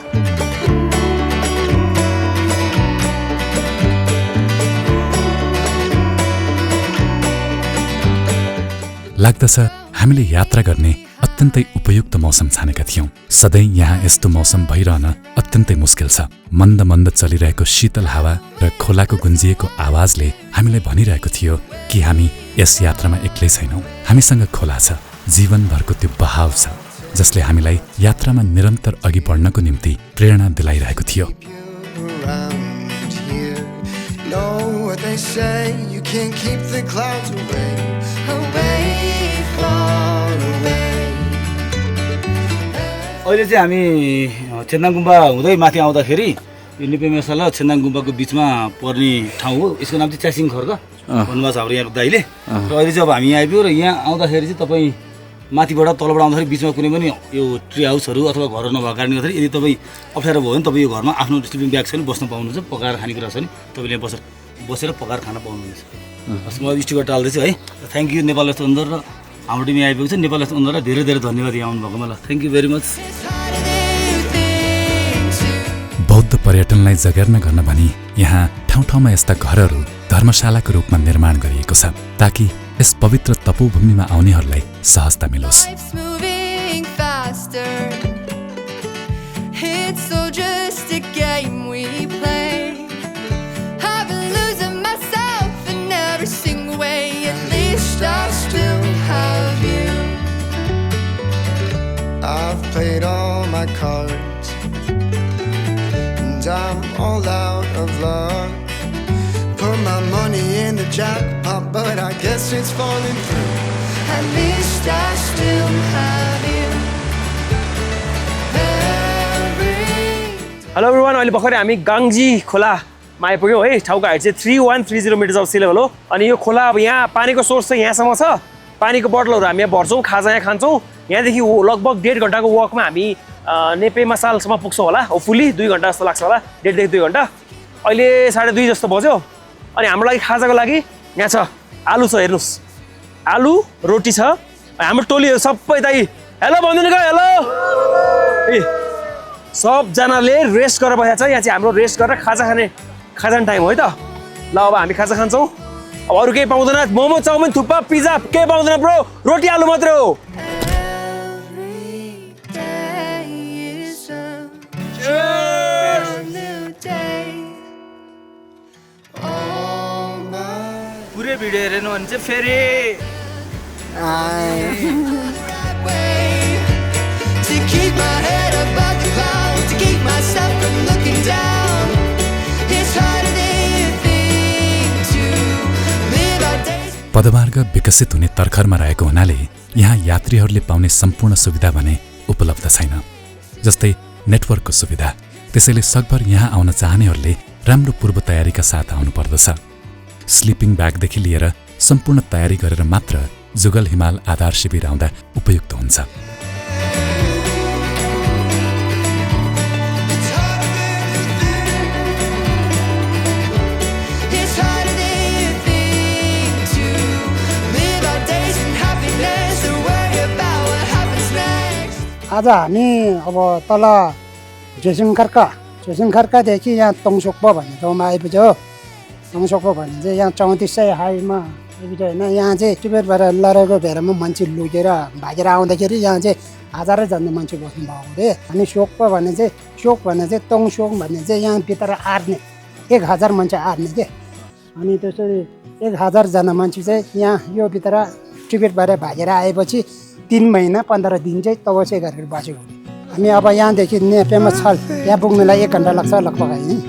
लाग्दछ हामीले यात्रा गर्ने अत्यन्तै उपयुक्त मौसम छानेका थियौं सधैँ यहाँ यस्तो मौसम भइरहन अत्यन्तै मुस्किल छ मन्द मन्द चलिरहेको शीतल हावा र खोलाको गुन्जिएको आवाजले हामीलाई भनिरहेको थियो कि हामी यस यात्रामा एक्लै छैनौं हामीसँग खोला छ जीवनभरको त्यो बहाव छ जसले हामीलाई यात्रामा निरन्तर अघि बढ्नको निम्ति प्रेरणा दिलाइरहेको थियो अहिले चाहिँ हामी छेन्दाङ गुम्बा हुँदै माथि आउँदाखेरि यो निपेमेसाल र छेन्दाङ गुम्बाको बिचमा पर्ने ठाउँ हो यसको नाम चाहिँ च्यासिङ खर्क भन्नुभएको छ हाम्रो यहाँ दाइले र अहिले चाहिँ अब हामी यहाँ आइपुग्यो र यहाँ आउँदाखेरि चाहिँ तपाईँ माथिबाट तलबाट आउँदाखेरि बिचमा कुनै पनि यो ट्री हाउसहरू अथवा घरहरू नभएको कारणले गर्दाखेरि यदि तपाईँ अप्ठ्यारो भयो भने तपाईँ यो घरमा आफ्नो स्लिपिङ ब्याग छ भने बस्न पाउनुहुन्छ पकाएर खानेकुरा छ भने तपाईँले बसेर बसेर पकाएर खान पाउनुहुन्छ हस् म स्टिकर टाल्दैछु है थ्याङ्क यू नेपाल यस्तो सुन्दर र हाम्रो टिम यहाँ आइपुगेको छ नेपाल यस्तो सुन्दर र धेरै धेरै धन्यवाद यहाँ आउनुभएकोमा ल थ्याङ्क यू भेरी मच बौद्ध पर्यटनलाई जगेर्ना गर्न भनी यहाँ ठाउँ ठाउँमा यस्ता घरहरू धर्मशालाको रूपमा निर्माण गरिएको छ ताकि यस पवित्र तपोभूमिमा आउनेहरूलाई सहजता मिलोस् It's all just a game we play. I've been losing myself in every single way. At least I still have you. I've played all my cards and I'm all out of luck. Put my money in the jackpot, but I guess it's falling through. At least I still have you. Hello everyone अहिले भर्खरै हामी गाङ्जी खोलामा आइपुग्यौँ है ठाउँको height चाहिँ 3130 metres of C level हो अनि यो खोला अब यहाँ पानीको सोर्स चाहिँ यहाँसम्म छ पानीको बोतलहरू हामी यहाँ भर्छौँ खाजा यहाँ खान्छौँ यहाँदेखि लगभग 1.5 घन्टाको वकमा हामी नेपे मसालसम्म पुग्छौँ होला होपफुल्ली 2 घन्टा जस्तो लाग्छ होला 1.5 2 घन्टा अहिले 2:30 जस्तो बज्यो अनि हाम्रो लागि खाजाको लागि यहाँ छ आलु छ हेर्नुहोस् आलु रोटी छ हाम्रो टोलीहरू सबै दाइ हेलो भन्दिनु गयो हेलो ए सबजनाले रेस्ट गरेर बसेको छ यहाँ चाहिँ हाम्रो रेस्ट गरेर खाजा टाइम हो है त ल अब हामी खाजा खान्छौँ अब अरू केही पाउँदैन मोमो चाउमिन थुक्पा पिज्जा केही पाउँदैन ब्रो रोटी आलु मात्रै हो पुरै भिडियो हेरेनु भने चाहिँ फेरि पदमार्ग विकसित हुने तर्खरमा रहेको हुनाले यहाँ यात्रीहरूले पाउने सम्पूर्ण सुविधा भने उपलब्ध छैन जस्तै नेटवर्कको सुविधा त्यसैले सकभर यहाँ आउन चाहनेहरूले राम्रो पूर्व तयारीका साथ आउनु पर्दछ स्लिपिङ ब्यागदेखि लिएर सम्पूर्ण तयारी गरेर मात्र जुगल हिमाल आधार शिविर आउँदा उपयुक्त हुन्छ आज हामी अब तल झोसिङखर्कादेखि यहाँ तोङसोक्पो भन्ने ठाउँमा आइपुग्यो हो तोङसोक्पो भन्ने चाहिँ यहाँ 3400 हाइमा आइपुग्यो होइन यहाँ चाहिँ टिबेटबाट लडेको भेरमा मान्छे लुकेर भागेर आउँदाखेरि यहाँ चाहिँ हजारै जन्ने मान्छे बस्नु भएको अरे अनि सोक्पो भन्ने चाहिँ तोङसोक भन्ने चाहिँ यहाँ भित्र आर्ने 1000 मान्छे आर्ने के अनि त्यसरी 1000 जना मान्छे चाहिँ यहाँ यो भित्र टिबेटबाट भागेर आएपछि 3 महिना 15 दिन चाहिँ तपस्या गरेर बसेको हामी अब यहाँदेखि नेपेमा छल यहाँ पुग्नलाई 1 घन्टा लाग्छ लगभग होइन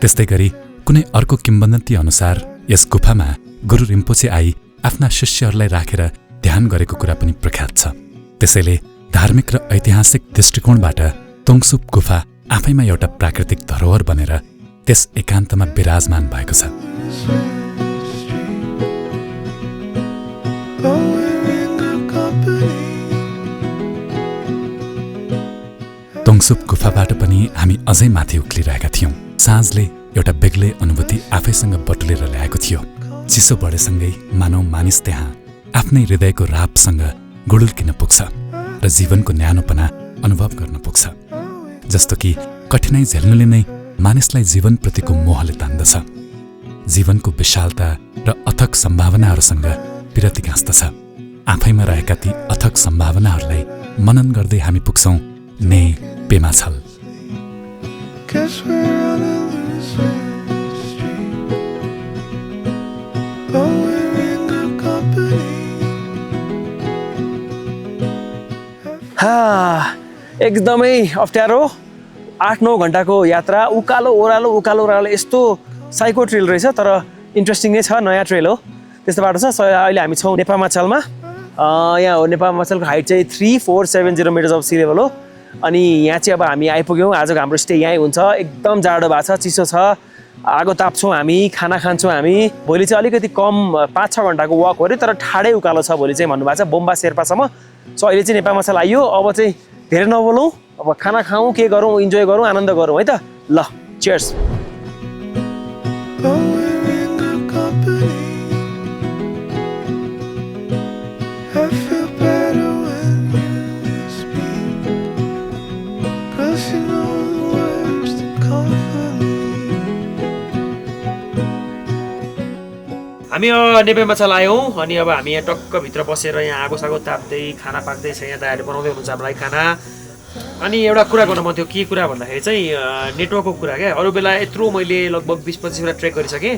त्यस्तै गरी कुनै अर्को किम्वदन्ती अनुसार यस गुफामा गुरु रिम्पोचे आई आफ्ना शिष्यहरूलाई राखेर ध्यान गरेको कुरा पनि प्रख्यात छ त्यसैले धार्मिक र ऐतिहासिक दृष्टिकोणबाट तोङसुप गुफा आफैमा एउटा प्राकृतिक धरोहर बनेर त्यस एकान्तमा विराजमान भएको छ तोङसुप गुफाबाट पनि हामी अझै माथि उक्लिरहेका थियौं साँझले एउटा बेग्लै अनुभूति आफैसँग बटुलेर ल्याएको थियो चिसो बढेसँगै मानव मानिस त्यहाँ आफ्नै हृदयको रापसँग गुडुल्किन पुग्छ र जीवनको न्यानोपना अनुभव गर्न पुग्छ जस्तो कि कठिनाई झेल्नुले नै मानिसलाई जीवनप्रतिको मोहले तान्दछ जीवनको विशालता र अथक सम्भावनाहरूसँग विरति गाँस्दछ आफैमा रहेका ती अथक सम्भावनाहरूलाई मनन गर्दै हामी पुग्छौं ने पेमाछल एकदमै अप्ठ्यारो 8-9 घन्टाको यात्रा उकालो ओह्रालो यस्तो साइको ट्रेल रहेछ तर इन्ट्रेस्टिङ नै छ नयाँ ट्रेल हो त्यस्तो बाटो छ अहिले हामी छौँ नेपामाछलमा यहाँ हो नेपामाछलको हाइट चाहिँ 3470 मिटर्स अफ सी लेभल हो अनि यहाँ चाहिँ अब हामी आइपुग्यौँ आजको हाम्रो स्टे यहीँ हुन्छ एकदम जाडो भएको छ चिसो छ आगो ताप्छौँ हामी खाना खान्छौँ हामी भोलि चाहिँ अलिकति कम 5-6 घन्टाको वक हो अरे तर ठाडै उकालो छ भोलि चाहिँ भन्नुभएको छ बोम्बा शेर्पासम्म सो अहिले चाहिँ नेपामाछल आइयो अब चाहिँ धेरै नबोलौँ अब खाना खाऊँ के गरौँ इन्जोय गरौँ आनन्द गरौँ है त ल चियर्स हामी नेपालमाछाल आयौँ अनि अब हामी यहाँ टक्क भित्र बसेर यहाँ आगो ताप्दै खाना पाक्दैछ यहाँ दाइहरूले बनाउँदै हुनुहुन्छ हामीलाई खाना अनि एउटा कुरा गर्नु मन थियो के कुरा भन्दाखेरि चाहिँ नेटवर्कको कुरा क्या अरू बेला यत्रो मैले लगभग 20-25 वटा ट्रेक गरिसकेँ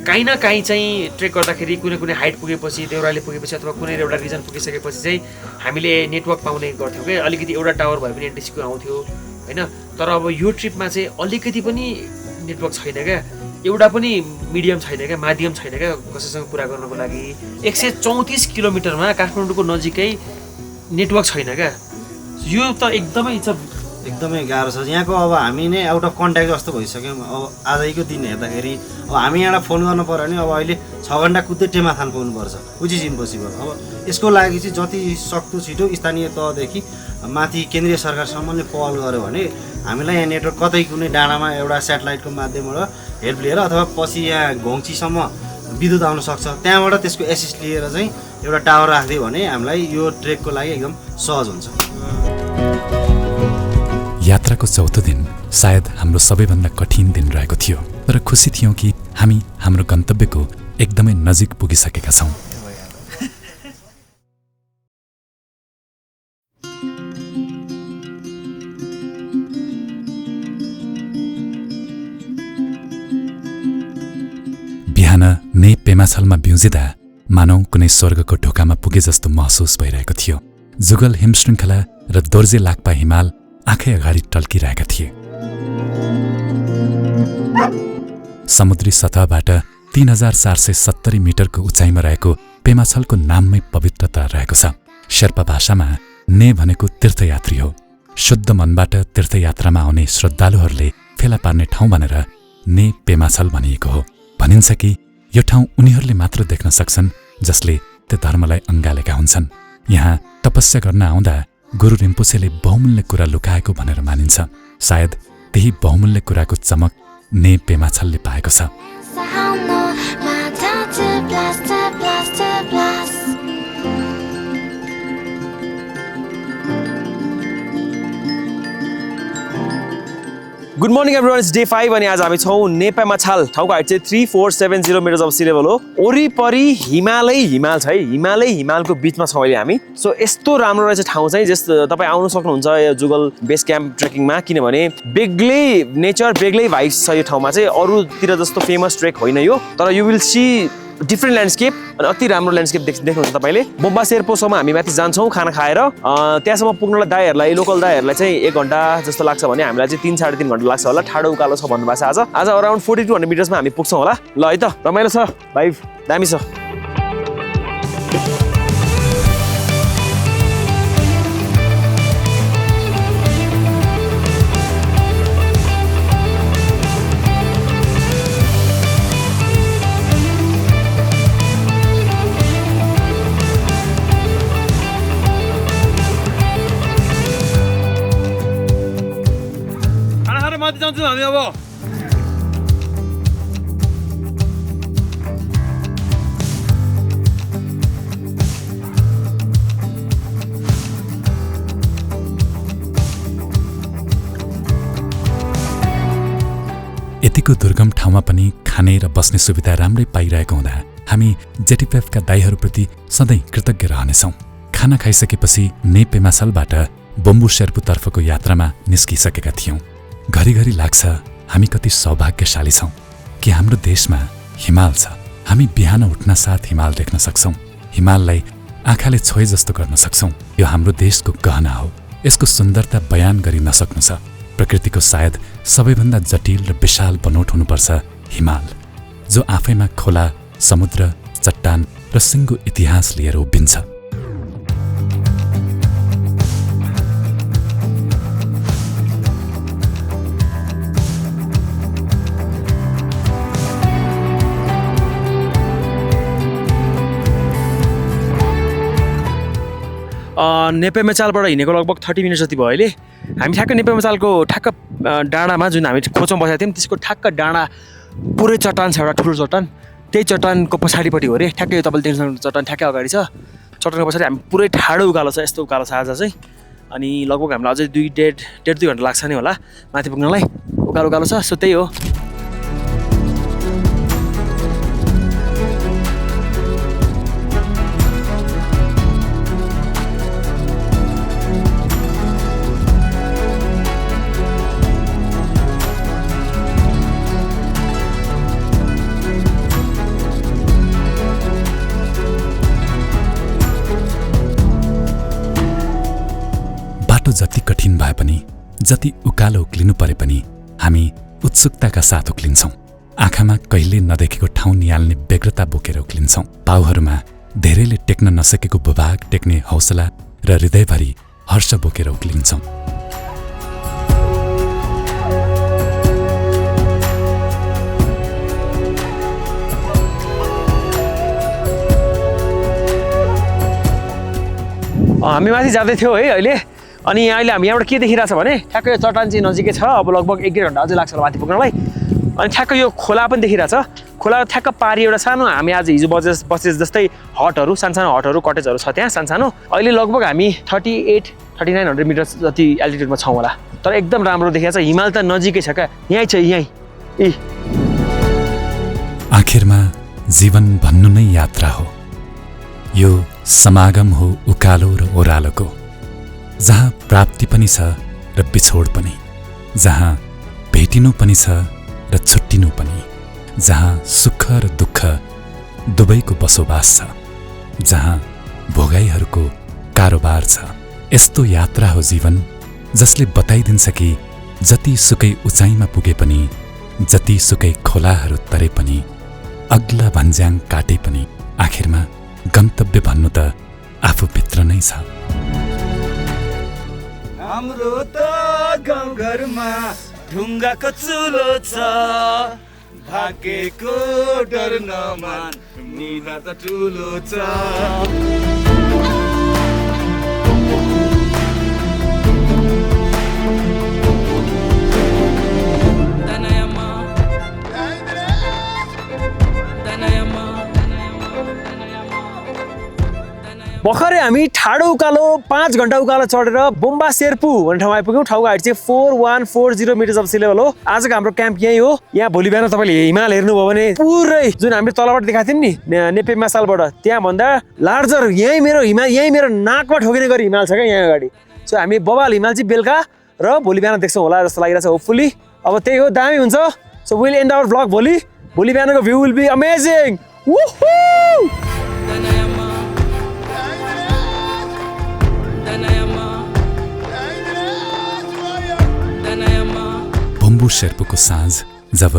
काहीँ न काहीँ चाहिँ ट्रेक गर्दाखेरि कुनै हाइट पुगेपछि देउराली पुगेपछि अथवा कुनै एउटा रिजन पुगिसकेपछि चाहिँ हामीले नेटवर्क पाउने गर्थ्यौँ क्या अलिकति एउटा टावर भए पनि एनटिसीको आउँथ्यो होइन तर अब यो ट्रिपमा चाहिँ अलिकति पनि नेटवर्क छैन क्या एउटा पनि मिडियम छैन क्या माध्यम छैन क्या कसैसँग कुरा गर्नको लागि 134 किलोमिटरमा काठमाडौँको नजिकै नेटवर्क छैन क्या यो त एकदमै गाह्रो छ यहाँको अब हामी नै आउट अफ कन्ट्याक्ट जस्तो भइसक्यौँ अब आजको दिन हेर्दाखेरि अब हामी यहाँबाट फोन गर्नु पऱ्यो भने अब अहिले 6 घन्टा कुद्दै टेमाथान पुग्नुपर्छ विच इज इम्पोसिबल अब यसको लागि चाहिँ जति सक्दो छिटो स्थानीय तहदेखि माथि केन्द्रीय सरकारसम्मले पहल गर्यो भने हामीलाई यहाँ नेटवर्क कतै कुनै डाँडामा एउटा सेटेलाइटको माध्यमबाट हेल्प लिएर अथवा पछि यहाँ घोङ्चीसम्म विद्युत आउन सक्छ त्यहाँबाट त्यसको एसिस्ट लिएर चाहिँ एउटा टावर राखिदियो भने हामीलाई यो ट्रेकको लागि एकदम सहज हुन्छ यात्राको चौथो दिन सायद हाम्रो सबैभन्दा कठिन दिन रहेको थियो तर खुसी थियौँ कि हामी हाम्रो गन्तव्यको एकदमै नजिक पुगिसकेका छौँ बिहान ने पेमाछालमा बिउजिँदा मानौ कुनै स्वर्गको ढोकामा पुगे जस्तो महसुस भइरहेको थियो जुगल हिमशृङ्खला र दोर्जे लाक्पा हिमाल आँखै अगाडि टल्किरहेका थिए समुद्री सतहबाट 3470 मिटरको उचाइमा रहेको पेमाछालको नाममै पवित्रता रहेको छ शेर्पा भाषामा ने भनेको तीर्थयात्री हो शुद्ध मनबाट तीर्थयात्रामा आउने श्रद्धालुहरूले फेला पार्ने ठाउँ भनेर ने पेमाछाल भनिएको हो भनिन्छ कि यो ठाउँ उनीहरूले मात्र देख्न सक्छन् जसले त्यो धर्मलाई अँगालेका हुन्छन् यहाँ तपस्या गर्न आउँदा गुरु रिम्पोछेले बहुमूल्य कुरा लुकाएको भनेर मानिन्छ सायद त्यही बहुमूल्य कुराको चमक ने पेमाछालले पाएको छ good morning everyone it's day 5 अनि आज हामी छौँ नेपामाछाल ठाउँको हाइट चाहिँ 3470 मिटर्स अफ सी लेभल हो वरिपरि हिमाल छ है हिमालको बिचमा छौँ अहिले हामी सो यस्तो राम्रो रहेछ ठाउँ चाहिँ जस तपाईँ आउनु सक्नुहुन्छ यो जुगल बेस क्याम्प ट्रेकिङमा किनभने बेग्लै नेचर बेग्लै भाइब्स छ यो ठाउँमा चाहिँ अरूतिर जस्तो फेमस ट्रेक होइन यो तर you will see different landscape अनि अति राम्रो ल्यान्डस्केप देख्नुहुन्छ तपाईँले बोम्बा शेर्पोसम्म हामी माथि जान्छौँ खाना खाएर त्यहाँसम्म पुग्नलाई दाइहरूलाई लोकल दाइहरूलाई चाहिँ 1 घन्टा जस्तो लाग्छ भने हामीलाई चाहिँ 3-3.5 घन्टा लाग्छ होला ठाडो उकालो छ भन्नुभएको छ आज अराउन्ड 4200 मिटर्समा हामी पुग्छौँ होला ल है त रमाइलो छ भाइ दामी छ माथि जान्छौँ हामी अब यतिको दुर्गम ठाउँमा पनि खाने र बस्ने सुविधा राम्रै पाइरहेको हुँदा हामी जेटिपेफका दाइहरूप्रति सधैँ कृतज्ञ रहनेछौँ खाना खाइसकेपछि ने पेमाछालबाट बम्बु शेर्पुतर्फको यात्रामा निस्किसकेका थियौँ घरिघरि लाग्छ हामी कति सौभाग्यशाली छौँ कि हाम्रो देशमा हिमाल छ हामी बिहान उठ्न साथ हिमाल देख्न सक्छौँ हिमाललाई आँखाले छोए जस्तो गर्न सक्छौँ यो हाम्रो देशको गहना हो यसको सुन्दरता बयान गरि नसक्नु छ प्रकृतिको सायद सबैभन्दा जटिल र विशाल बनोट हुनुपर्छ हिमाल जो आफैमा खोला समुद्र चट्टान र सिङ्गो इतिहास लिएर उभिन्छ नेपामाछालबाट हिँडेको लगभग 30 मिनट जति भयो अहिले हामी ठ्याक्क नेपामाछालको ठ्याक्क डाँडामा जुन हामी खोचमा बसेका थियौँ त्यसको ठ्याक्क डाँडा पुरै चट्टान छ एउटा ठुलो चट्टान त्यही चट्टानको पछाडिपट्टि हो अरे ठ्याक्कै तपाईँले देख्न चट्टान ठ्याक्कै अगाडि छ चट्टानको पछाडि हामी पुरै ठाडो उकालो छ यस्तो उकालो छ आज चाहिँ अनि लगभग हामीलाई अझै 1.5 घन्टा लाग्छ नि होला माथि पुग्नलाई उकालो छ सो त्यही हो जति उकालो उक्लिनु परे पनि हामी उत्सुकताका साथ उक्लिन्छौँ। आँखामा कहिले नदेखेको ठाउँ निहाल्ने व्यग्रता बोकेर उक्लिन्छौँ। पाउहरूमा धेरैले टेक्न नसकेको भूभाग टेक्ने हौसला र हृदयभरि हर्ष बोकेर उक्लिन्छौँ। हामी माथि जाँदै थियौँ है अहिले, अनि अहिले हामी यहाँबाट के देखिरहेछ भने ठ्याक्कै यो चट्टान चाहिँ नजिकै छ। अब लगभग 1-1.5 घन्टा अझै लाग्छ होला माथि पुग्नलाई। अनि ठ्याक्कै यो खोला पनि देखिरहेछ। खोला ठ्याक्क पारी एउटा सानो हामी आज हिजो बसेस जस्तै हटहरू, सानो हटहरू, कटेजहरू छ त्यहाँ सानो। अहिले लगभग हामी 3800-3900 मिटर जति एल्टिट्युडमा छौँ होला। तर एकदम राम्रो देखिएको छ। हिमाल त नजिकै छ क्या, यहीँ छ यहीँ। आखिरमा जीवन भन्नु नै यात्रा हो। यो समागम हो उकालो र ओह्रालोको, जहाँ प्राप्ति पनि छ र बिछोड पनि, जहाँ भेटिनु पनि छ र छुट्टिनु पनि, जहाँ सुख र दुःख दुवैको बसोबास छ, जहाँ भोगाइहरूको कारोबार छ। यस्तो यात्रा हो जीवन जसले बताइदिन्छ कि जति सुकै उचाइमा पुगे पनि, जति सुकै खोलाहरू तरे पनि, अग्ला भन्ज्याङ काटे पनि, आखिरमा गन्तव्य भन्नु त आफूभित्र नै छ। हाम्रो त गाउँघरमा ढुङ्गाको चुलो छ, भागेको डर नमान, निदा त ठुलो छ। भर्खरै हामी ठाडो उकालो 5 घन्टा उकालो चढेर बोम्बा शेर्पू भन्ने ठाउँमा आइपुग्यौँ। ठाउँको हाइट चाहिँ 4140 मिटर्स अफ सी लेभल हो। आजको हाम्रो क्याम्प यही हो। यहाँ भोलि बिहान तपाईँले हिमाल हेर्नुभयो भने पुरै जुन हामीले तलबाट देखाएको थियौँ नि नेपे मसालबाट, त्यहाँभन्दा लार्जर यहीँ मेरो हिमाल, यहीँ मेरो नाकमा ठोकिने गरी हिमाल छ क्या यहाँ अगाडि। सो हामी बबाल हिमाल चाहिँ बेलुका र भोलि बिहान देख्छौँ होला जस्तो लागिरहेछ होपफुल्ली। अब त्यही हो, दामी हुन्छ। So will end our vlog भोलि बिहानको भ्यू विल बी अमेजिङ। बोम्बु शेर्पूको साँझ जब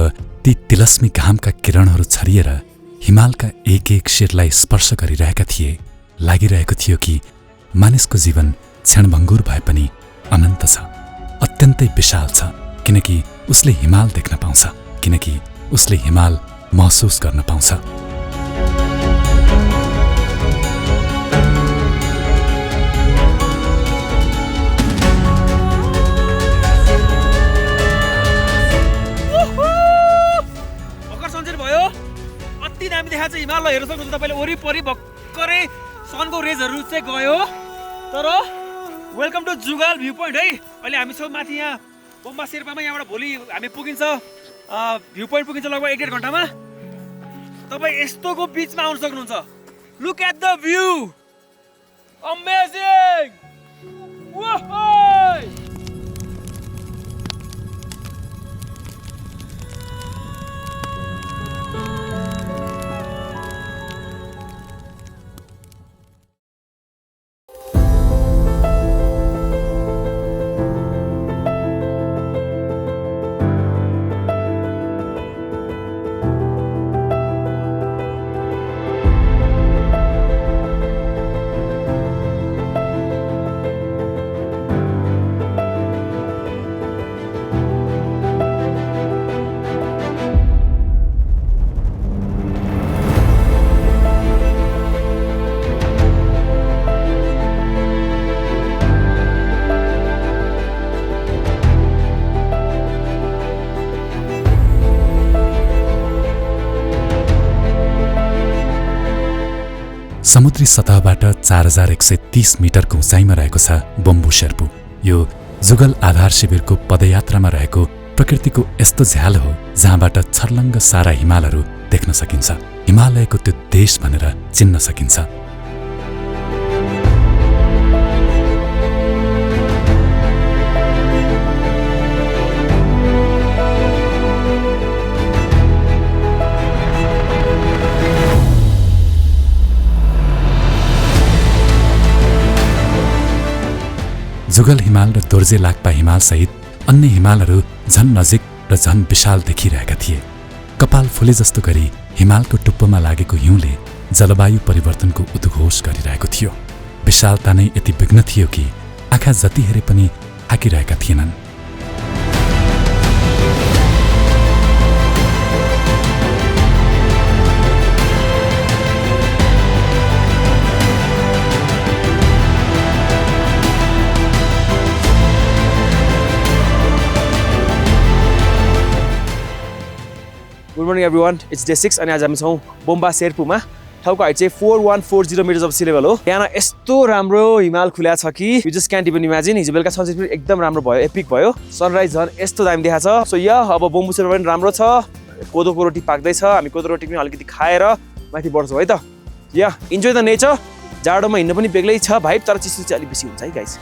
ती तिलस्मी घामका किरणहरू छरिएर हिमालका एक एक शिरलाई स्पर्श गरिरहेका थिए, लागिरहेको थियो कि मानिसको जीवन क्षणभङ्गुर भए पनि अनन्त छ, अत्यन्तै विशाल छ। किनकि उसले हिमाल देख्न पाउँछ, किनकि उसले हिमाल महसुस गर्न पाउँछ। हिमाललाई हेर्न सक्नुहुन्छ तपाईँले। वरिपरि भर्खरै सनको रेजहरू चाहिँ गयो। तर वेलकम टु जुगाल भ्यू पोइन्ट है। अहिले हामी छौँ माथि यहाँ बोम्बा शेर्पामा। यहाँबाट भोलि हामी पुगिन्छ, भ्यू पोइन्ट पुगिन्छ लगभग 1-1.5 घन्टामा। तपाईँ यस्तोको बिचमा आउन सक्नुहुन्छ। Look at the view, amazing. समुद्री सतहबाट 4130 मिटरको उचाइमा रहेको छ बोम्बु शेर्पू। यो जुगल आधार शिविरको पदयात्रामा रहेको प्रकृतिको यस्तो झ्याल हो जहाँबाट छर्लङ्ग सारा हिमालहरू देख्न सकिन्छ। हिमालयको त्यो देश भनेर चिन्न सकिन्छ। जुगल हिमाल र दोर्जे लाक्पा हिमाल सहित अन्य हिमालहरू झन नजिक र झन विशाल देखिरहेका थिए। कपाल फुले जस्तो गरी हिमालको टुप्पोमा लागेको हिउँले जलवायु परिवर्तनको उद्घोष गरिरहेको थियो। विशालता नै यति विघ्न थियो कि आँखा जति हेरे पनि थाकिरहेका थिएनन्। Good morning everyone, it's day 6 अनि आज हामी छौँ बोम्बा शेर्पुमा। ठाउँको हाइट चाहिँ 4140 मिटर्स अफ सी लेभल हो। यहाँ यस्तो राम्रो हिमाल खुल्या छ कि you just can't even imagine. हिजो बेलुका सनसेट पनि एकदम राम्रो भयो, एपिक भयो। सनराइज झन् यस्तो दामी देखाएको छ। सो अब बोम्बु शेर्पा पनि राम्रो छ। कोदोको रोटी पाक्दैछ, हामी कोदो रोटी पनि अलिकति खाएर माथि बढ्छौँ है त। Enjoy the nature. जाडोमा हिँड्नु पनि बेग्लै छ भाइब, तर चिसो चाहिँ अलिक बेसी हुन्छ है गाइस।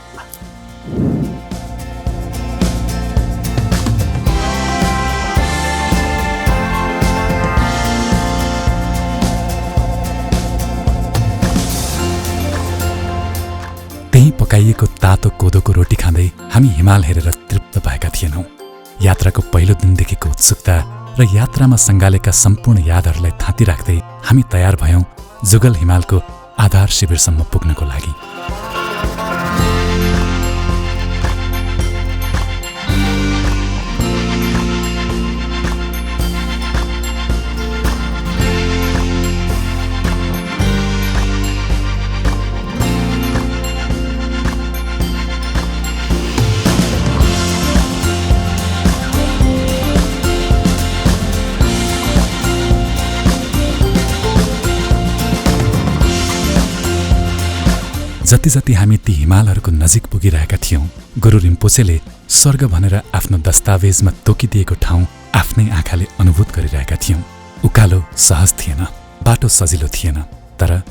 पकाइएको तातो कोदोको रोटी खाँदै हामी हिमाल हेरेर तृप्त भएका थिएनौँ। यात्राको पहिलो दिनदेखिको उत्सुकता र यात्रामा सङ्गालेका सम्पूर्ण यादहरूलाई थाँती राख्दै हामी तयार भयौँ जुगल हिमालको आधार शिविरसम्म पुग्नको लागि। जति जति हामी ती हिमालहरूको नजिक पुगिरहेका थियौँ, गुरु रिम्पोचेले स्वर्ग भनेर आफ्नो दस्तावेजमा तोकिदिएको ठाउँ आफ्नै आँखाले अनुभूत गरिरहेका थियौँ। उकालो सहज थिएन, बाटो सजिलो थिएन, तर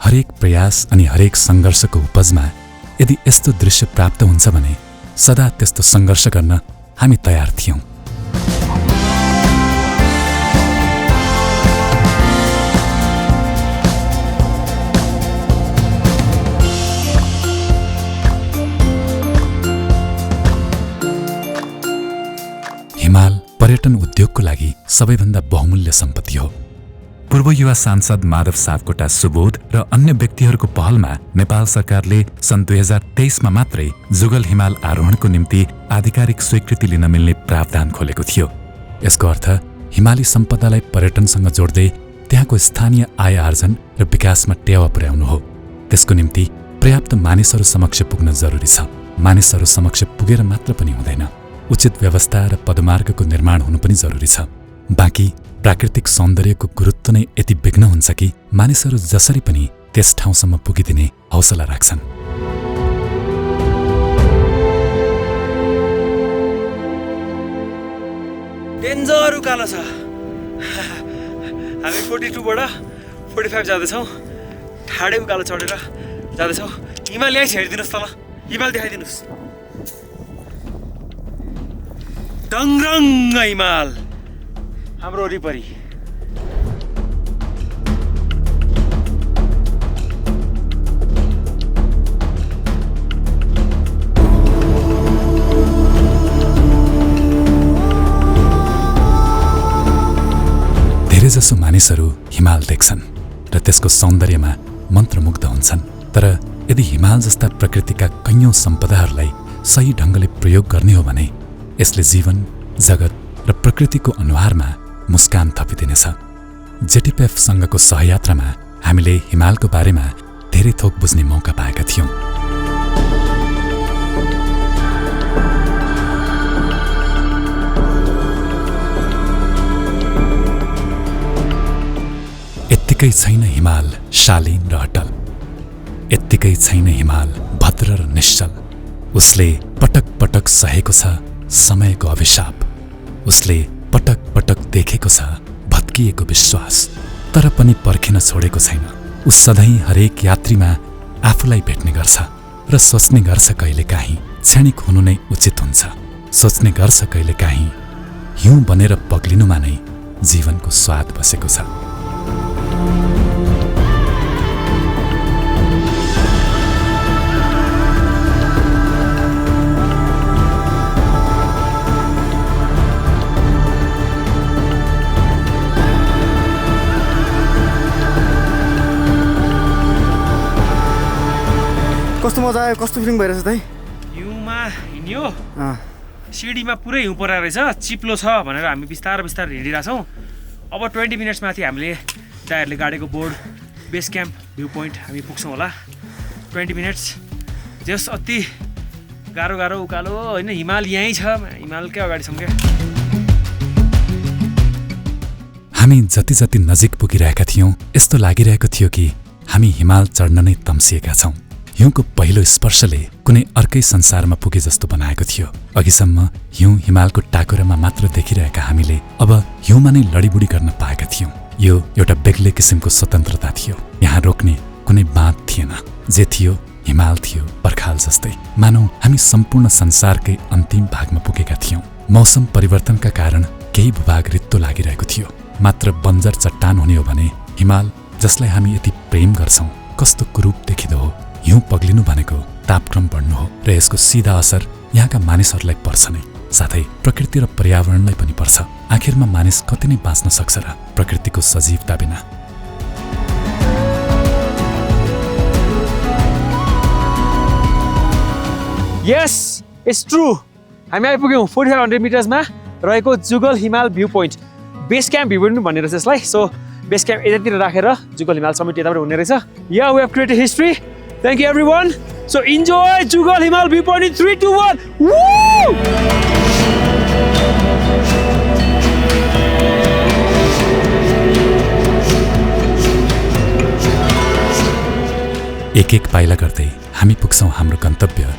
हरेक प्रयास अनि हरेक सङ्घर्षको उपजमा यदि यस्तो दृश्य प्राप्त हुन्छ भने सदा त्यस्तो सङ्घर्ष गर्न हामी तयार थियौँ। हिमाल पर्यटन उद्योगको लागि सबैभन्दा बहुमूल्य सम्पत्ति हो। पूर्व युवा सांसद माधव सापकोटा सुबोध र अन्य व्यक्तिहरूको पहलमा नेपाल सरकारले सन् 2023मा मात्रै जुगल हिमाल आरोहणको निम्ति आधिकारिक स्वीकृति लिन मिल्ने प्रावधान खोलेको थियो। यसको अर्थ हिमाली सम्पदालाई पर्यटनसँग जोड्दै त्यहाँको स्थानीय आय आर्जन र विकासमा टेवा पुर्याउनु हो। त्यसको निम्ति पर्याप्त मानिसहरू समक्ष पुग्न जरुरी छ। मानिसहरू समक्ष पुगेर मात्र पनि हुँदैन, उचित व्यवस्था र पदमार्गको निर्माण हुनु पनि जरुरी छ। बाँकी प्राकृतिक सौन्दर्यको गुरुत्व नै यति विघ्न हुन्छ कि मानिसहरू जसरी पनि त्यस ठाउँसम्म पुगिदिने हौसला राख्छन्। डेन्जर उकालो छ। हामी 42बाट 45 जाँदैछौँ। ठाडै उकालो चढेर जाँदैछौँ। हिमाल यहीँ छेडिदिनुहोस् तल, हिमाल देखाइदिनुहोस्। डङरङ्ग हिमाल हाम्रो वरिपरि। धेरैजसो मानिसहरू हिमाल देख्छन् र त्यसको सौन्दर्यमा मन्त्रमुग्ध हुन्छन्, तर यदि हिमाल जस्ता प्रकृतिका कैयौँ सम्पदाहरूलाई सही ढङ्गले प्रयोग गर्ने हो भने यसले जीवन, जगत र प्रकृतिको अनुहारमा मुस्कान थपिदिनेछ। जेटिपेफसँगको सहयात्रामा हामीले हिमालको बारेमा धेरै थोक बुझ्ने मौका पाएका थियौँ। यत्तिकै छैन हिमाल शालीन र अटल, यत्तिकै छैन हिमाल भद्र र निश्चल। उसले पटक पटक सहेको छ समयको अभिशाप, उसले पटक पटक देखेको छ भत्किएको विश्वास, तर पनि पर्खिन छोडेको छैन। ऊ सधैँ हरेक यात्रीमा आफूलाई भेट्ने गर्छ र सोच्ने गर्छ कहिलेकाहीँ क्षणिक हुनु नै उचित हुन्छ। सोच्ने गर्छ कहिलेकाहीँ हिउँ बनेर पग्लिनुमा नै जीवनको स्वाद बसेको छ। मजा आयो कस्तो फिलिङ भइरहेछ दाइ हिउँमा हिँड्यो सिडीमा पुरै हिउँ परेर रहेछ चिप्लो छ भनेर हामी बिस्तारै बिस्तारै हिँडिरहेछौँ अब 20 मिनट्स माथि हामीले दाइहरूले गाडेको board base camp view point हामी पुग्छौँ होला 20 मिनट्स जस अति गाह्रो गाह्रो उकालो होइन हिमाल यहीँ छ हिमालकै अगाडि छौँ क्या हामी जति जति नजिक पुगिरहेका थियौँ यस्तो लागिरहेको थियो कि हामी हिमाल चढ्न नै तम्सिएका छौँ हिउँको पहिलो स्पर्शले कुनै अर्कै संसारमा पुगे जस्तो बनाएको थियो अघिसम्म हिउँ हिमालको टाकुरामा मात्र देखिरहेका हामीले अब हिउँमा नै लडीबुडी गर्न पाएका थियौँ यो एउटा बेग्लै किसिमको स्वतन्त्रता थियो यहाँ रोक्ने कुनै बाँध थिएन जे थियो हिमाल थियो पर्खाल जस्तै मानौ हामी सम्पूर्ण संसारकै अन्तिम भागमा पुगेका थियौँ मौसम परिवर्तनका कारण केही भूभाग रित्तो लागिरहेको थियो मात्र बन्जर चट्टान हुने हो भने हिमाल जसलाई हामी यति प्रेम गर्छौँ कस्तो कुरूप देखिदो हो हिउँ पग्लिनु भनेको तापक्रम बढ्नु हो र यसको सिधा असर यहाँका मानिसहरूलाई पर्छ नै साथै प्रकृति र पर्यावरणलाई पनि पर्छ आखिरमा मानिस कति नै बाँच्न सक्छ र प्रकृतिको सजीवता बिना यस इट्स ट्रु हामी आइपुग्यौँ 4500 मिटर्समा रहेको जुगल Himal view point base camp view point भन्ने रहेछ यसलाई सो बेस क्याम्प यतातिर राखेर जुगल हिमाल समिट यताबाट हुने रहेछ yeah we have created history thank you everyone so enjoy Jugal Himal view point in 3 2 1 वू एक एक पाइला गर्दै हामी पुग्छौँ हाम्रो गन्तव्य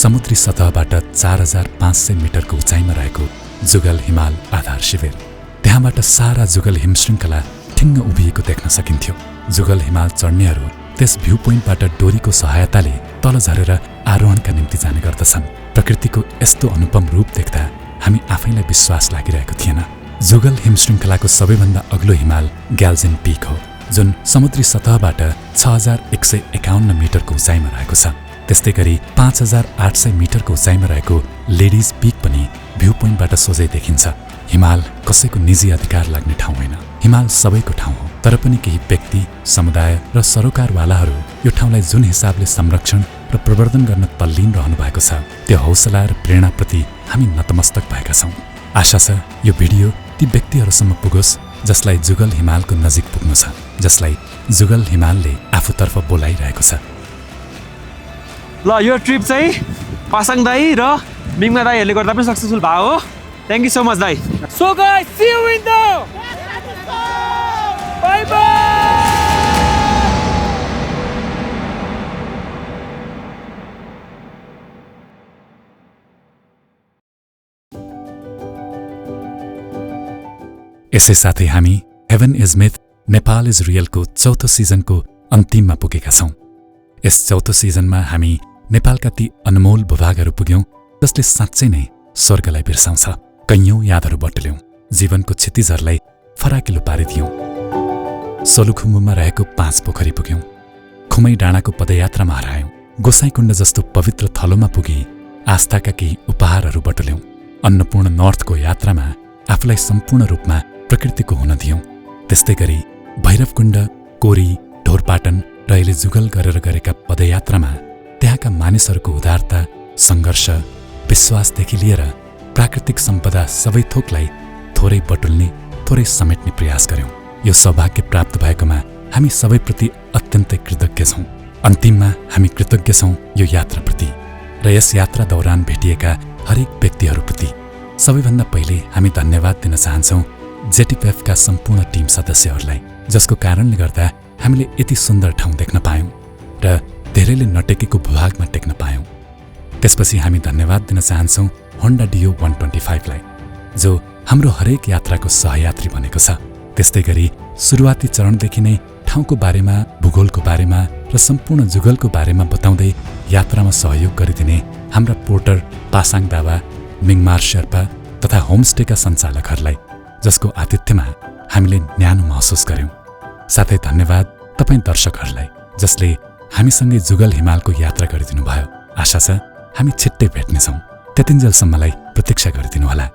समुद्री सतहबाट 4500 मिटरको उचाइमा रहेको जुगल हिमाल आधार शिविर त्यहाँबाट सारा जुगल हिमशृङ्खला ठिङ्ग उभिएको देख्न सकिन्थ्यो जुगल हिमाल चढ्नेहरू त्यस भ्यू पोइन्टबाट डोरीको सहायताले तल झरेर आरोहणका निम्ति जाने गर्दछन् प्रकृतिको यस्तो अनुपम रूप देख्दा हामी आफैलाई विश्वास लागिरहेको थिएन जुगल हिमशृङ्खलाको सबैभन्दा अग्लो हिमाल ग्याल्जेन पिक हो जुन समुद्री सतहबाट 6151 मिटरको उचाइमा रहेको छ त्यस्तै गरी 5800 मिटरको उचाइमा रहेको लेडिज पिक पनि भ्यू पोइन्टबाट सोझै देखिन्छ हिमाल कसैको निजी अधिकार लाग्ने ठाउँ होइन हिमाल सबैको ठाउँ हो तर पनि केही व्यक्ति समुदाय र सरोकारवालाहरू यो ठाउँलाई जुन हिसाबले संरक्षण र प्रवर्धन गर्न तल्लीन रहनु भएको छ त्यो हौसला र प्रेरणाप्रति हामी नतमस्तक भएका छौँ आशा छ यो भिडियो ती व्यक्तिहरूसम्म पुगोस् जसलाई जुगल हिमालको नजिक पुग्नु छ जसलाई जुगल हिमालले आफूतर्फ बोलाइरहेको छ ल यो ट्रिप चाहिँ पासाङ दाई र मिङमा दाईहरूले गर्दा पनि सक्सेसफुल भयो हो थ्याङ्क यू सो मच दाई so guys see you in the bye bye यसै साथै हामी heaven is myth Nepal is रियलको चौथो सिजनको अन्तिममा पुगेका छौँ यस चौथो सिजनमा हामी नेपालका ती अनमोल भूभागहरू पुग्यौँ जसले साँच्चै नै स्वर्गलाई बिर्साउँछ कैयौँ यादहरू बटुल्यौँ जीवनको क्षतिजहरूलाई फराकिलो पारिदियौँ सोलुखुम्बुमा रहेको 5 पोखरी पुग्यौँ खुमै डाँडाको पदयात्रामा हरायौँ गोसाइकुण्ड जस्तो पवित्र थलोमा पुगी आस्थाका केही उपहारहरू बटुल्यौँ अन्नपूर्ण नर्थको यात्रामा आफूलाई सम्पूर्ण रूपमा प्रकृतिको हुन दियौँ त्यस्तै गरी भैरवकुण्ड कोरी ढोरपाटन र अहिले जुगल गरेर गरेका पदयात्रामा त्यहाँका मानिसहरूको उदारता सङ्घर्ष विश्वासदेखि लिएर प्राकृतिक सम्पदा सबै थोकलाई थोरै बटुल्ने थोरै समेट्ने प्रयास गर्यौँ यो सौभाग्य प्राप्त भएकोमा हामी सबैप्रति अत्यन्तै कृतज्ञ छौँ अन्तिममा हामी कृतज्ञ छौँ यो यात्राप्रति र यस यात्रा दौरान भेटिएका हरेक व्यक्तिहरूप्रति सबैभन्दा पहिले हामी धन्यवाद दिन चाहन्छौँ जेटिपिएफका सम्पूर्ण टिम सदस्यहरूलाई जसको कारणले गर्दा हामीले यति सुन्दर ठाउँ देख्न पायौँ र धेरैले नटेकेको भूभागमा टेक्न पायौँ त्यसपछि हामी धन्यवाद दिन चाहन्छौँ होन्डा डियो 125 लाई जो हाम्रो हरेक यात्राको सहयात्री बनेको छ त्यस्तै गरी सुरुवाती चरणदेखि नै ठाउँको बारेमा भूगोलको बारेमा र सम्पूर्ण जुगलको बारेमा बताउँदै यात्रामा सहयोग गरिदिने हाम्रा पोर्टर पासाङ दावा मिङमार शेर्पा तथा होमस्टेका सञ्चालकहरूलाई जसको आतिथ्यमा हामीले न्यानो महसुस गर्यौँ साथै धन्यवाद तपाईँ दर्शकहरूलाई जसले हामीसँगै जुगल हिमालको यात्रा गरिदिनु भयो आशा छ हामी छिट्टै भेट्नेछौँ त्यतिन्जेलसम्मलाई प्रतीक्षा गरिदिनुहोला